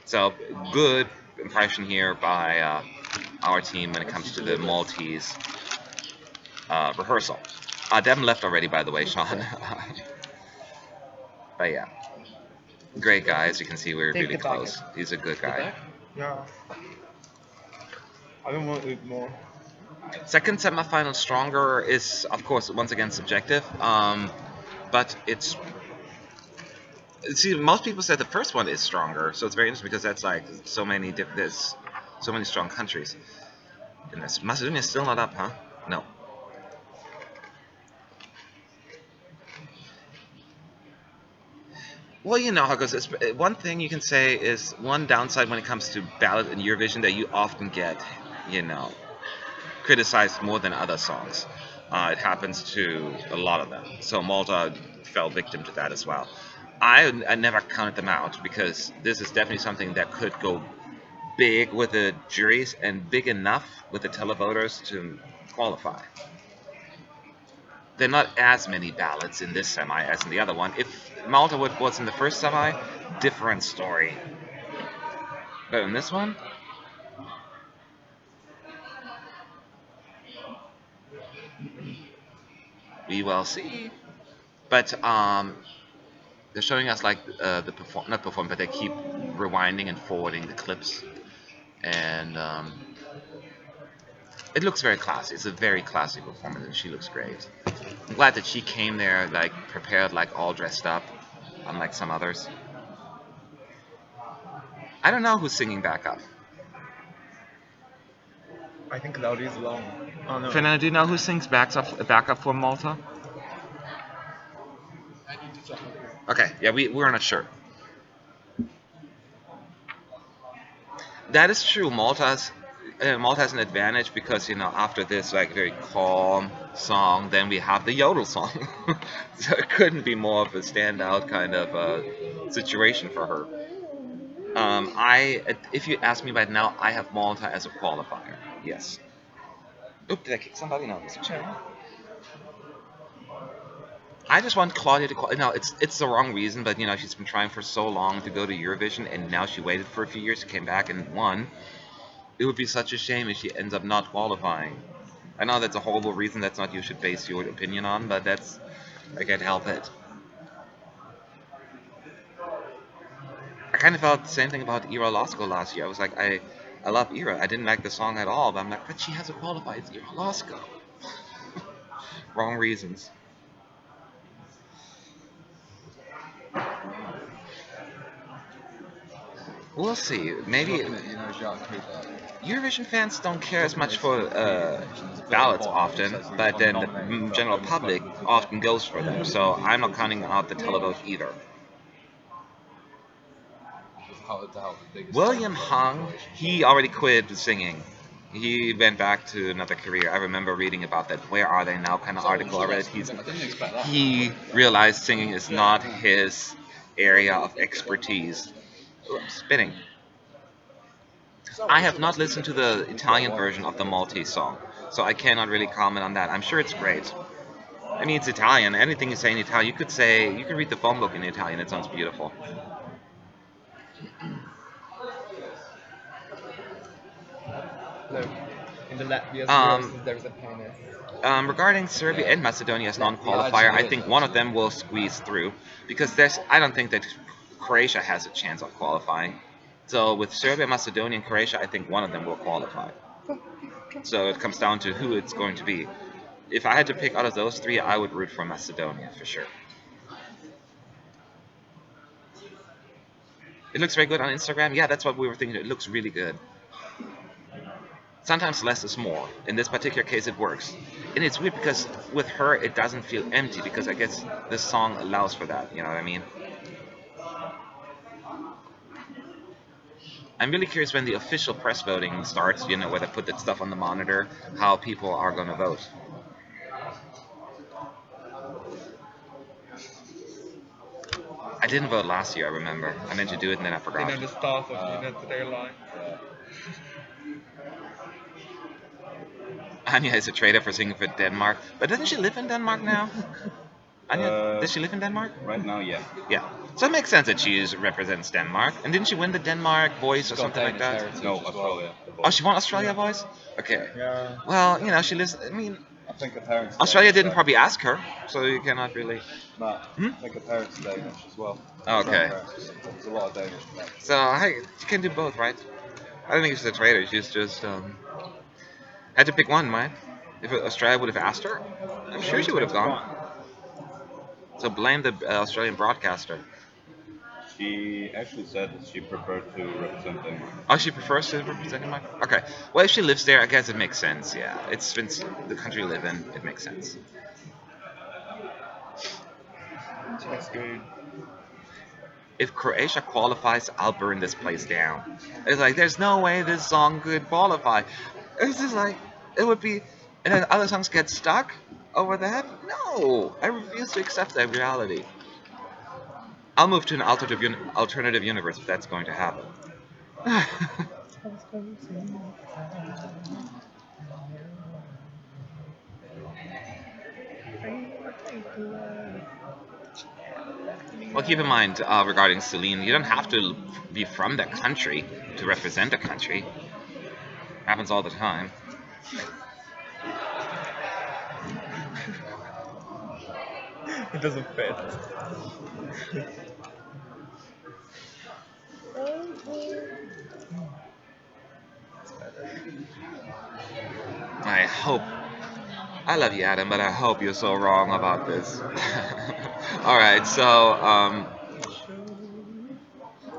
So good impression here by our team when it comes to the Maltese rehearsal. Devin left already, by the way, Sean. But yeah, great guy. As you can see, we're Take really the bucket. close. He's a good guy. Yeah. I don't want to eat more. Second semifinal stronger is, of course, once again subjective. But it's, see, most people said the first one is stronger, so it's very interesting because that's like so many there's so many strong countries. Goodness, Macedonia is still not up, huh? No. Well, you know how it goes. One thing you can say is one downside when it comes to ballad in Eurovision that you often get, criticized more than other songs. It happens to a lot of them. So Malta fell victim to that as well. I never counted them out because this is definitely something that could go big with the juries and big enough with the televoters to qualify. There are not as many ballots in this semi as in the other one. If Malta was in the first semi, different story. But in this one, we will see. But they're showing us like not perform, but they keep rewinding and forwarding the clips, and it looks very classy. It's a very classy performance, and she looks great. I'm glad that she came there like prepared, like all dressed up, unlike some others. I don't know who's singing backup. I think Claudia's long. Oh no. Fernando, do you know who sings backup for Malta? I need to check. Okay, yeah, we're not sure. That is true. Malta has an advantage because after this like very calm song, then we have the yodel song. So it couldn't be more of a standout kind of situation for her. If you ask me right now, I have Malta as a qualifier. Yes. Oop, did I kick somebody? No, it's okay. I just want Claudia to qualify. No, it's the wrong reason, but she's been trying for so long to go to Eurovision, and now she waited for a few years, came back and won. It would be such a shame if she ends up not qualifying. I know that's a horrible reason. That's not you should base your opinion on, but I can't help it. I kind of felt the same thing about Ira Lasko last year. I was like, I love Ira. I didn't like the song at all, but I'm like, but she has a qualified. It's Ira Losko. Wrong reasons. We'll see. Maybe Eurovision fans don't care as much for ballots often, but then the general public often goes for them. So I'm not counting out the televote either. William Hung, he already quit singing. He went back to another career. I remember reading about that "Where Are They Now" kind of article. I read he realized singing is not his area of expertise. Ooh, I'm spinning. I have not listened to the Italian version of the Maltese song, so I cannot really comment on that. I'm sure it's great. I mean, it's Italian. Anything you say in Italian, you could read the phone book in Italian. It sounds beautiful. Look, in the Latvia's Um, verses, there's a penis. Regarding Serbia and Macedonia as non-qualifier, I think one of them will squeeze through because I don't think that Croatia has a chance of qualifying. So with Serbia, Macedonia, and Croatia, I think one of them will qualify. So it comes down to who it's going to be. If I had to pick out of those three, I would root for Macedonia for sure. It looks very good on Instagram. Yeah, that's what we were thinking. It looks really good. Sometimes less is more. In this particular case, it works. And it's weird because with her, it doesn't feel empty because I guess this song allows for that. You know what I mean? I'm really curious when the official press voting starts, you know, where they put that stuff on the monitor, how people are going to vote. I didn't vote last year, I remember. I meant to do it and then I You forgot. know the start of their life. Anya is a traitor for singing for Denmark. But doesn't she live in Denmark now? Anya, does she live in Denmark? Right now, yeah. Yeah. So it makes sense that she represents Denmark. And didn't she win the Denmark voice or something like that? No, Australia. Oh, she won Australia voice? Okay. Yeah. Well, you know, she lives. I mean, I think her parents. Australia didn't probably ask her, so you cannot really. No, Hmm? I think her parents are Danish as well. Okay. There's a lot of Danish. So hey, she can do both, right? I don't think she's a traitor. She's just had to pick one, right? If Australia would have asked her, I'm sure she would have gone. So blame the Australian broadcaster. She actually said that she preferred to represent Denmark. Oh, she prefers to represent Denmark? Okay. Well, if she lives there, I guess it makes sense, yeah. It's the country you live in, it makes sense. That's good. If Croatia qualifies, I'll burn this place down. It's like, there's no way this song could qualify. It's just like, it would be, and then other songs get stuck over that? No! I refuse to accept that reality. I'll move to an alternative universe if that's going to happen. Well, keep in mind regarding Celine, you don't have to be from that country to represent a country. Happens all the time. It doesn't fit. I hope. I love you, Adam, but I hope you're so wrong about this. Alright, so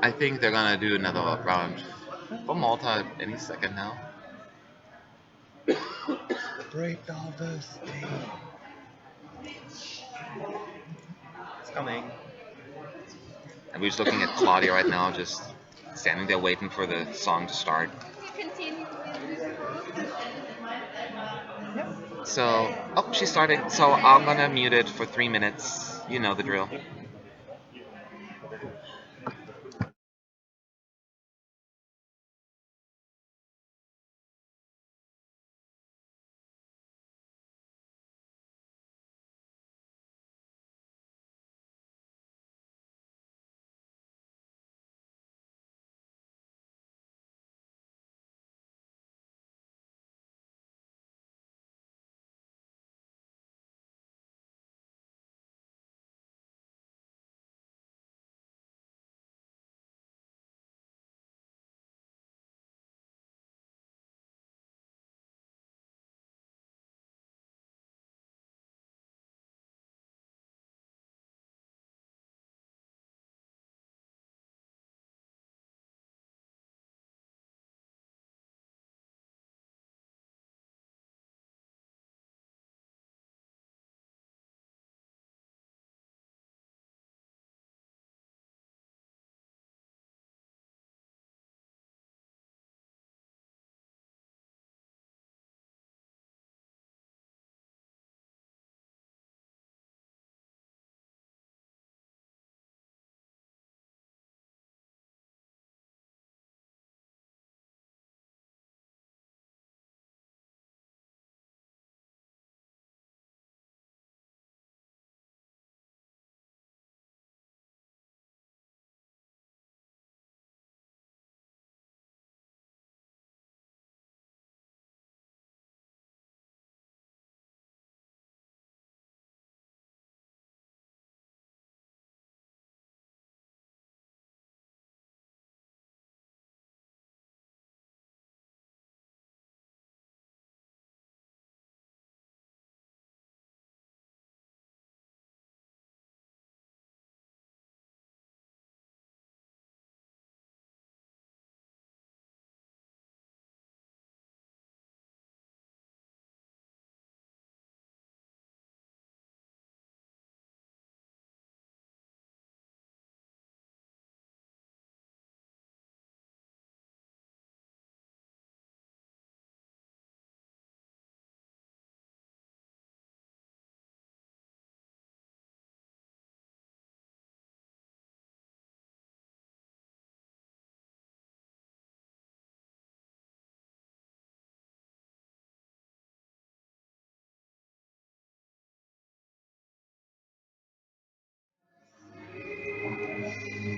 I think they're gonna do another round for Malta any second now. Break diversity. It's coming. And we're just looking at Claudia right now, just standing there waiting for the song to start. You continue with So, oh, she's starting. So I'm gonna mute it for 3 minutes. You know the drill.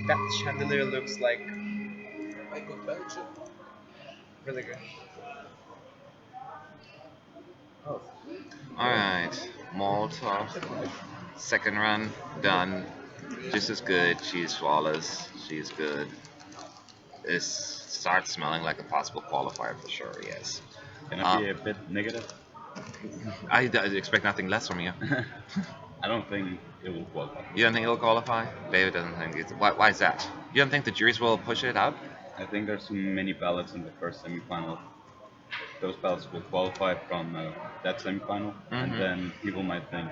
that chandelier looks like I got Belgium. really good. Oh, Alright, Malta. Second run, done. Just as good. She's flawless. She's good. This starts smelling like a possible qualifier for sure, yes. Can I be a bit negative? I expect nothing less from you. I don't think it will qualify. You don't think it'll qualify? David doesn't think it's. Why is that? You don't think the juries will push it up? I think there's too many ballots in the first semifinal. Those ballots will qualify from that semifinal, and Mhm. then people might think,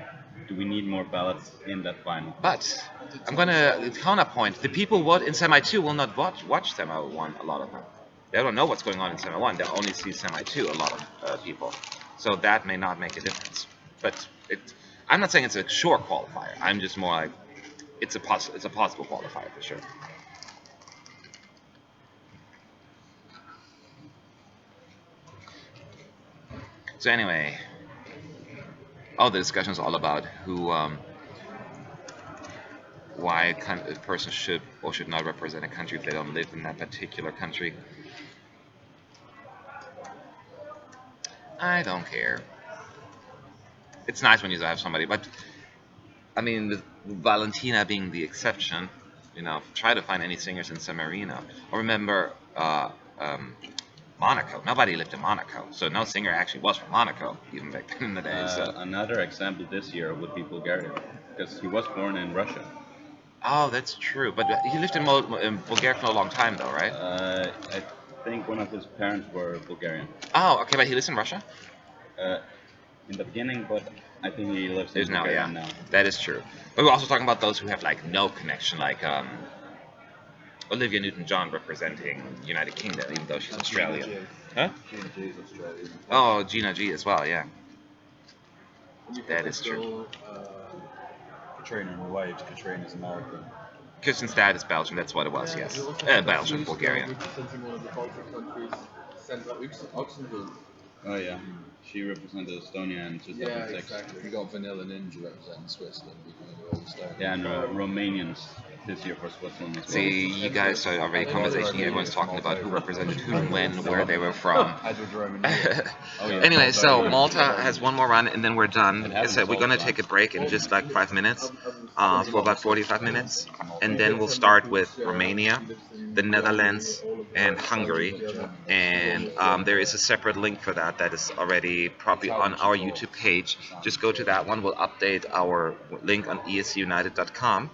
do we need more ballots in that final? But I'm gonna counterpoint. The people what in semi two will not watch semi one. A lot of them. They don't know what's going on in semi one. They'll only see semi two. A lot of people. So that may not make a difference. But I'm not saying it's a sure qualifier. I'm just more like it's a possible qualifier for sure. So anyway, all the discussion is all about why a person should or should not represent a country if they don't live in that particular country. I don't care. It's nice when you have somebody, but I mean, with Valentina being the exception, try to find any singers in San Marino. I remember Monaco. Nobody lived in Monaco, so no singer actually was from Monaco even back then in the day. So. Another example this year would be Bulgaria, because he was born in Russia. Oh, that's true. But he lived in Bulgaria for a long time, though, right? I think one of his parents were Bulgarian. Oh, okay, but he lives in Russia? In the beginning, but I think he lives in There's now, Bulgaria yeah. now. That is true. But we're also talking about those who have, like, no connection, like Olivia Newton-John representing United Kingdom, even though she's Australian. Huh? Gina G is Australian. Oh, Gina G as well, yeah. That is true. Katrina in the Waves. Katrina's American. Kirsten's dad is Belgian, that's what it was, yes. Belgian, Bulgarian. Representing one of the Baltic countries, Central Luxembourg. Oh yeah, she represented Estonia in 2006. Yeah, exactly. We got Vanilla Ninja representing Switzerland. Yeah, and Romanians this year for Switzerland as well. See, you guys are already conversation. Everyone's talking about who represented whom, when, where they were from. Anyway, so Malta has one more run and then we're done. As I said, we're gonna take a break in just like 5 minutes, for about 45 minutes, and then we'll start with Romania, the Netherlands, and Hungary. And there is a separate link for that is already probably on our YouTube page. Just go to that one. We'll update our link on esunited.com.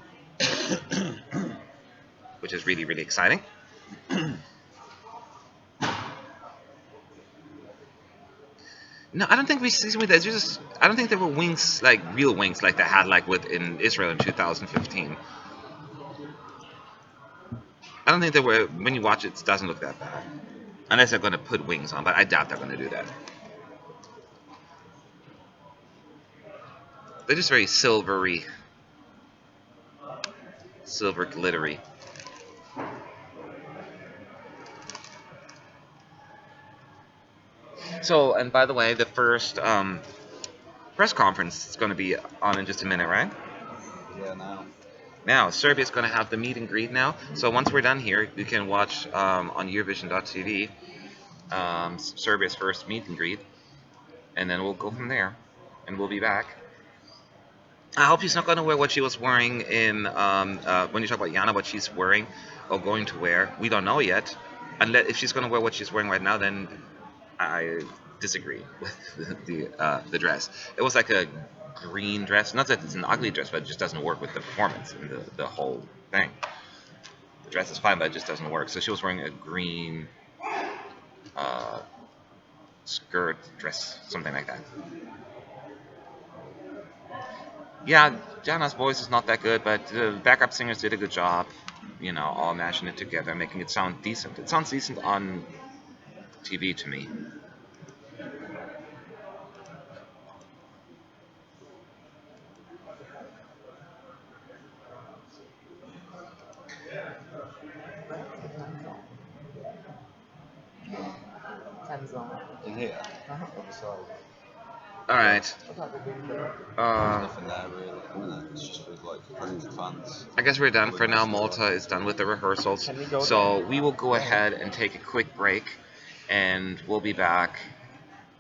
Which is really, really exciting. No, I don't think we see that. I don't think there were wings, like real wings, like they had like in Israel in 2015. I don't think there were. When you watch it, it doesn't look that bad, unless they're going to put wings on. But I doubt they're going to do that. They're just very silvery, silver glittery. So, and by the way, the first press conference is going to be on in just a minute, right? Yeah, now. Now, Serbia's going to have the meet and greet now. So once we're done here, you can watch on Eurovision.tv Serbia's first meet and greet. And then we'll go from there. And we'll be back. I hope she's not going to wear what she was wearing in, when you talk about Yana, what she's wearing or going to wear. We don't know yet. Unless if she's going to wear what she's wearing right now, then I disagree with the dress. It was like a green dress. Not that it's an ugly dress, but it just doesn't work with the performance and the whole thing. The dress is fine, but it just doesn't work. So she was wearing a green skirt, dress, something like that. Yeah, Jana's voice is not that good, but the backup singers did a good job, all mashing it together, making it sound decent. It sounds decent on TV to me. Time zone. In here. Other side. All right. There's nothing there really. It's just with like friends and fans. I guess we're done for now. Malta is done with the rehearsals, Can we go so we will go ahead and take a quick break, and we'll be back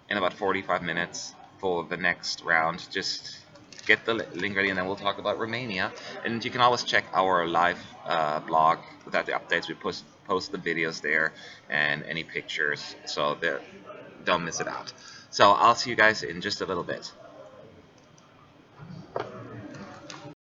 in about 45 minutes for the next round. Just get the link ready, and then we'll talk about Romania. And you can always check our live blog without the updates. We post the videos there and any pictures, so that don't miss it out. So I'll see you guys in just a little bit.